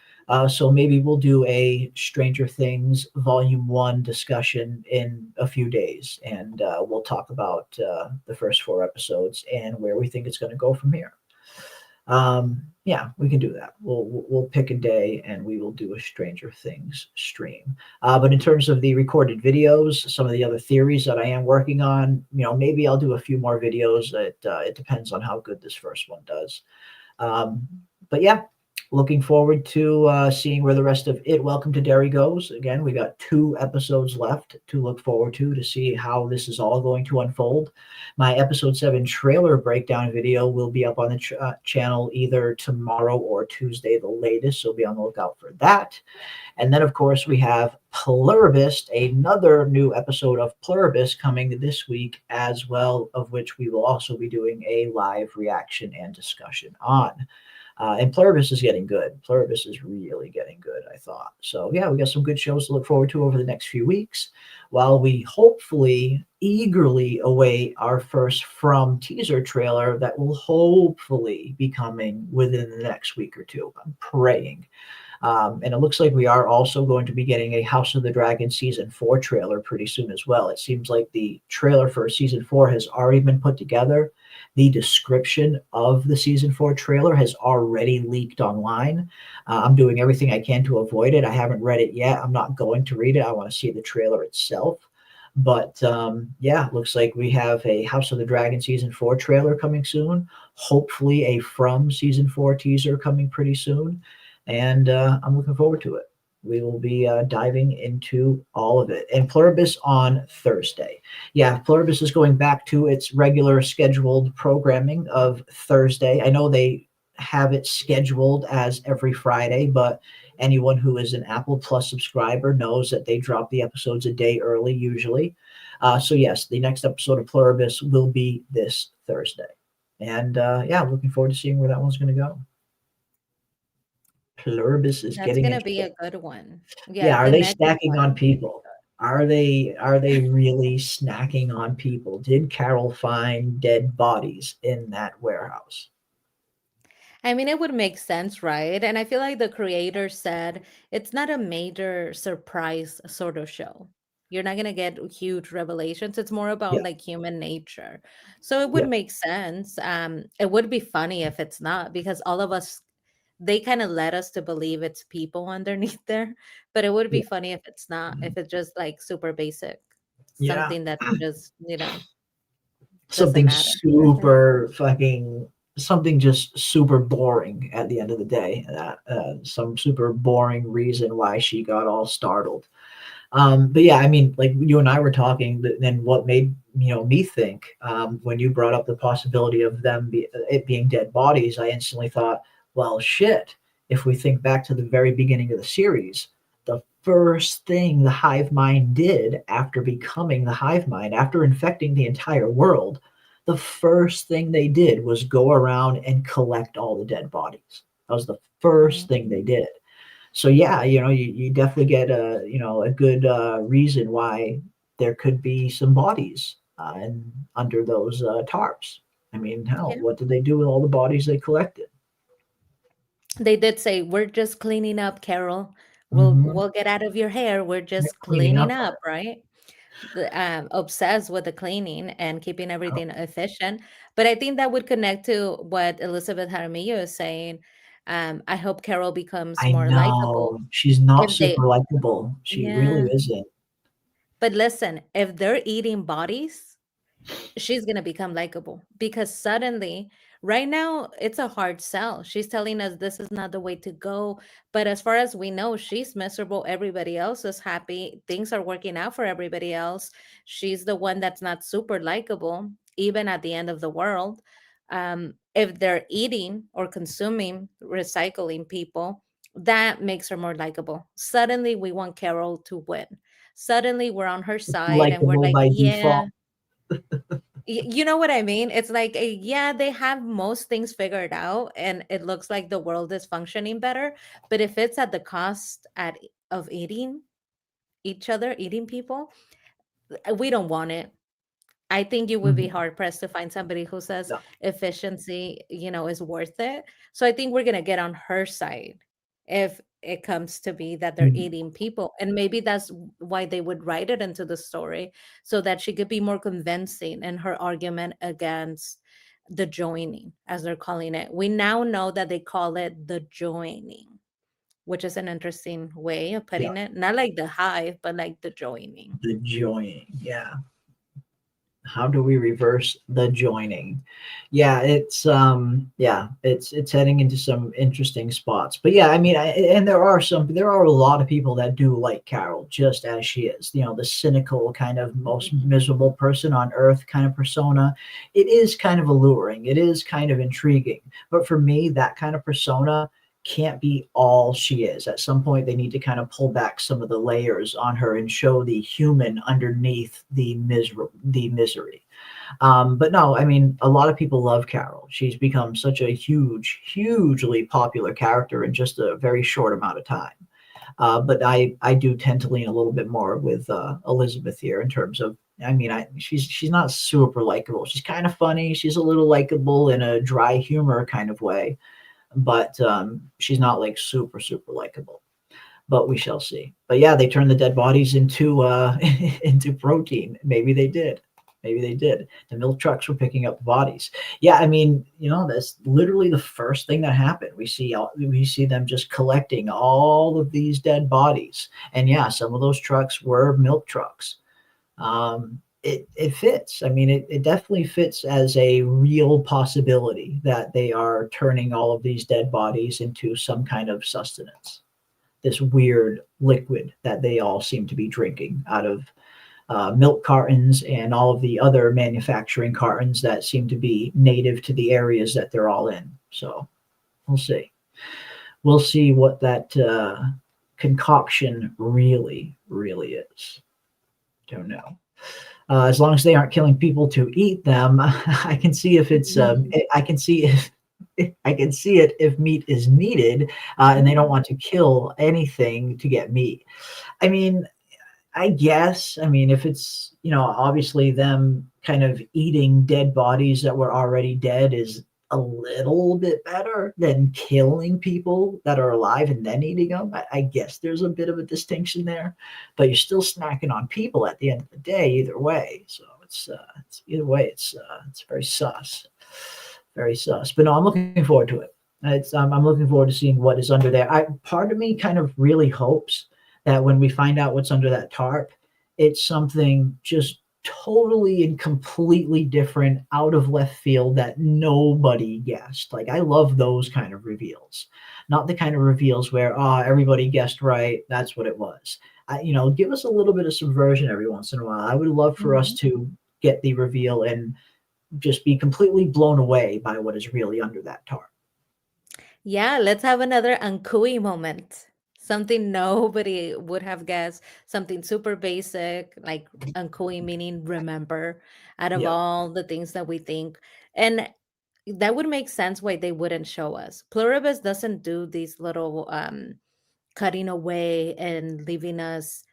So maybe we'll do a Stranger Things Volume 1 discussion in a few days, and we'll talk about the first 4 episodes and where we think it's going to go from here. Yeah, we can do that. We'll pick a day and we will do a Stranger Things stream. But in terms of the recorded videos, some of the other theories that I am working on, maybe I'll do a few more videos. It depends on how good this first one does. Um, but yeah, looking forward to seeing where the rest of It Welcome to Derry goes. Again, we got 2 episodes left to look forward to see how this is all going to unfold. My episode 7 trailer breakdown video will be up on the channel either tomorrow or Tuesday, the latest. So be on the lookout for that. And then, of course, we have Pluribus, another new episode of Pluribus coming this week as well, of which we will also be doing a live reaction and discussion on. And Pluribus is getting good. Pluribus is really getting good, I thought. So, yeah, we got some good shows to look forward to over the next few weeks while we hopefully eagerly await our first From teaser trailer that will hopefully be coming within the next week or two. I'm praying. And it looks like we are also going to be getting a House of the Dragon season 4 trailer pretty soon as well. It seems like the trailer for season 4 has already been put together. The description of the season 4 trailer has already leaked online. I'm doing everything I can to avoid it. I haven't read it yet. I'm not going to read it. I want to see the trailer itself. But yeah, looks like we have a House of the Dragon season 4 trailer coming soon. Hopefully, a From season 4 teaser coming pretty soon. And I'm looking forward to it. We will be diving into all of it. And Pluribus on Thursday. Yeah, Pluribus is going back to its regular scheduled programming of Thursday. I know they have it scheduled as every Friday, but anyone who is an Apple Plus subscriber knows that they drop the episodes a day early usually. So yes, the next episode of Pluribus will be this Thursday. And yeah, I'm looking forward to seeing where that one's going to go. Pluribus is That's getting gonna into be it. a good one. Yeah, Yeah, are the they next snacking on one. people? Are they really snacking on people? Did Carol find dead bodies in that warehouse? I mean, it would make sense, right? And I feel like the creator said it's not a major surprise sort of show. You're not gonna get huge revelations. It's more about Yeah, like human nature. So it would yeah, make sense. It would be funny if it's not because all of us they kind of led us to believe it's people underneath there. But it would be yeah, funny if it's not, if it's just like super basic, yeah. something that just, doesn't Something matter. super fucking something just super boring at the end of the day. That some super boring reason why she got all startled. But yeah, I mean, like you and I were talking, then what made me think when you brought up the possibility of it being dead bodies, I instantly thought, well, shit. If we think back to the very beginning of the series, the first thing the hive mind did after becoming the hive mind, after infecting the entire world, the first thing they did was go around and collect all the dead bodies. That was the first thing they Mhm. did. So yeah, you definitely get a good reason why there could be some bodies and under those tarps. I mean, hell, Yeah. what did they do with all the bodies they collected? They did say, "We're just cleaning up, Carol. We'll Hmm. we'll get out of your hair. We're just Cleaning cleaning up up," part. right? Obsessed with the cleaning and keeping Oh, everything efficient. But I think that would connect to what Elizabeth Jaramillo is saying. I hope Carol becomes I more likable. know she's not If they, super likable. She really yeah. isn't. But listen, if they're eating bodies, she's going to become likable because suddenly right now it's a hard sell. She's telling us this is not the way to go, but as far as we know she's miserable, everybody else is happy, things are working out for everybody else. She's the one that's not super likable even at the end of the world. If they're eating or consuming recycling people, that makes her more likable. Suddenly we want Carol to win. Suddenly we're on her side and we're Likable like, by yeah. default. You know what I mean? It's like, yeah, they have most things figured out, and it looks like the world is functioning better. But if it's at the cost of eating each other, eating people, we don't want it. I think you would be Mhm. hard pressed to find somebody who says No. efficiency, is worth it. So I think we're gonna get on her side if it comes to be that they're Mhm. eating people. And maybe that's why they would write it into the story so that she could be more convincing in her argument against the joining, as they're calling it. We now know that they call it the joining, which is an interesting way of Yeah, putting it. Not like the hive, but like the joining. the joining. Yeah. How do we reverse the joining? Yeah, it's heading into some interesting spots. But yeah, I mean, and there are a lot of people that do like Carol just as she is. The cynical kind of most miserable person on earth kind of persona. It is kind of alluring. It is kind of intriguing. But for me, that kind of persona can't be all she is. At some point, they need to kind of pull back some of the layers on her and show the human underneath the misery. But no, I mean, a lot of people love Carol. She's become such a hugely popular character in just a very short amount of time. But I do tend to lean a little bit more with Elizabeth here in terms of. I mean, she's not super likable. She's kind of funny. She's a little likable in a dry humor kind of way, but she's not like super likable. But we shall see. But yeah, they turned the dead bodies into into protein. Maybe they did. Maybe they did. The milk trucks were picking up the bodies. Yeah, I mean, that's literally the first thing that happened. We see them just collecting all of these dead bodies, and yeah, some of those trucks were milk trucks. It fits. I mean, it definitely fits as a real possibility that they are turning all of these dead bodies into some kind of sustenance. This weird liquid that they all seem to be drinking out of milk cartons and all of the other manufacturing cartons that seem to be native to the areas that they're all in. So we'll see. We'll see what that concoction really is. Don't know. As long as they aren't killing people to eat them, I can see if it's. I can see it if meat is needed, and they don't want to kill anything to get meat. I mean, I guess. I mean, if it's obviously them kind of eating dead bodies that were already dead is a little bit better than killing people that are alive and then eating them. I guess there's a bit of a distinction there, but you're still snacking on people at the end of the day, either way. So it's either way, it's very sus, very sus. But no, I'm looking forward to it. I'm looking forward to seeing what is under there. Part of me kind of really hopes that when we find out what's under that tarp, it's something just totally and completely different, out of left field that nobody guessed. Like, I love those kind of reveals, not the kind of reveals where everybody guessed right, that's what it was. Give us a little bit of subversion every once in a while. I would love for us to get the reveal and just be completely blown away by what is really under that tarp. Yeah, let's have another Ankui moment. Something nobody would have guessed. Something super basic, like Ankui meaning remember, out of Yep. all the things that we think. And that would make sense why they wouldn't show us. Pluribus doesn't do these little cutting away and leaving us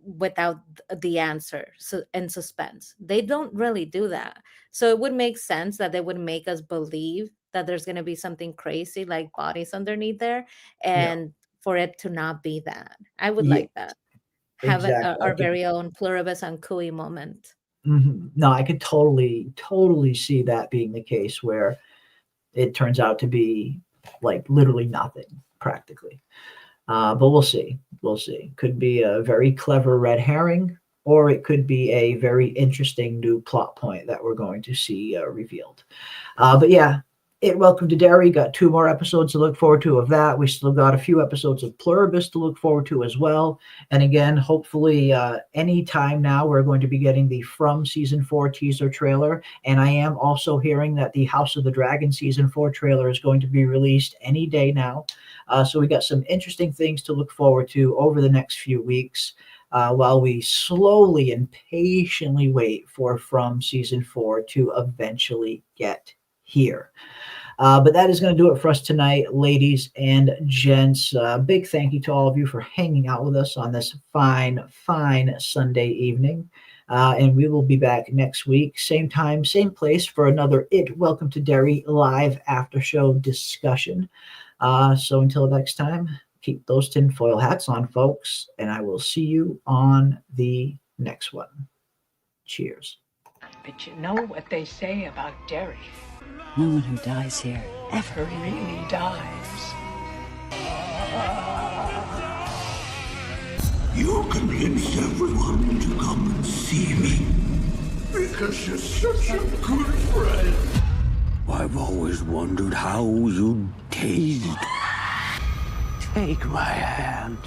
without the answer, so and suspense. They don't really do that. So it would make sense that they would make us believe that there's going to be something crazy like bodies underneath there, Yeah. and for it to not be that. I would Yeah. like that. Have Exactly. our very own Pluribus and Cooey moment. No, I could totally see that being the case, where it turns out to be like literally nothing practically. But we'll see. We'll see. Could be a very clever red herring, or it could be a very interesting new plot point that we're going to see revealed. But yeah, Welcome to Derry. Got 2 more episodes to look forward to of that. We still got a few episodes of Pluribus to look forward to as well. And again, hopefully any time now, we're going to be getting the From Season 4 teaser trailer. And I am also hearing that the House of the Dragon Season 4 trailer is going to be released any day now. So we got some interesting things to look forward to over the next few weeks, while we slowly and patiently wait for From Season 4 to eventually get here. But that is going to do it for us tonight, ladies and gents. Big thank you to all of you for hanging out with us on this fine Sunday evening. And we will be back next week, same time, same place, for another Welcome to Derry live after show discussion. So until next time, keep those tinfoil hats on, folks, and I will see you on the next one. Cheers. But you know what they say about Derry. No one who dies here Ever really dies. You convinced everyone to come and see me. Because you're such a good friend. I've always wondered how you taste. Take my hand.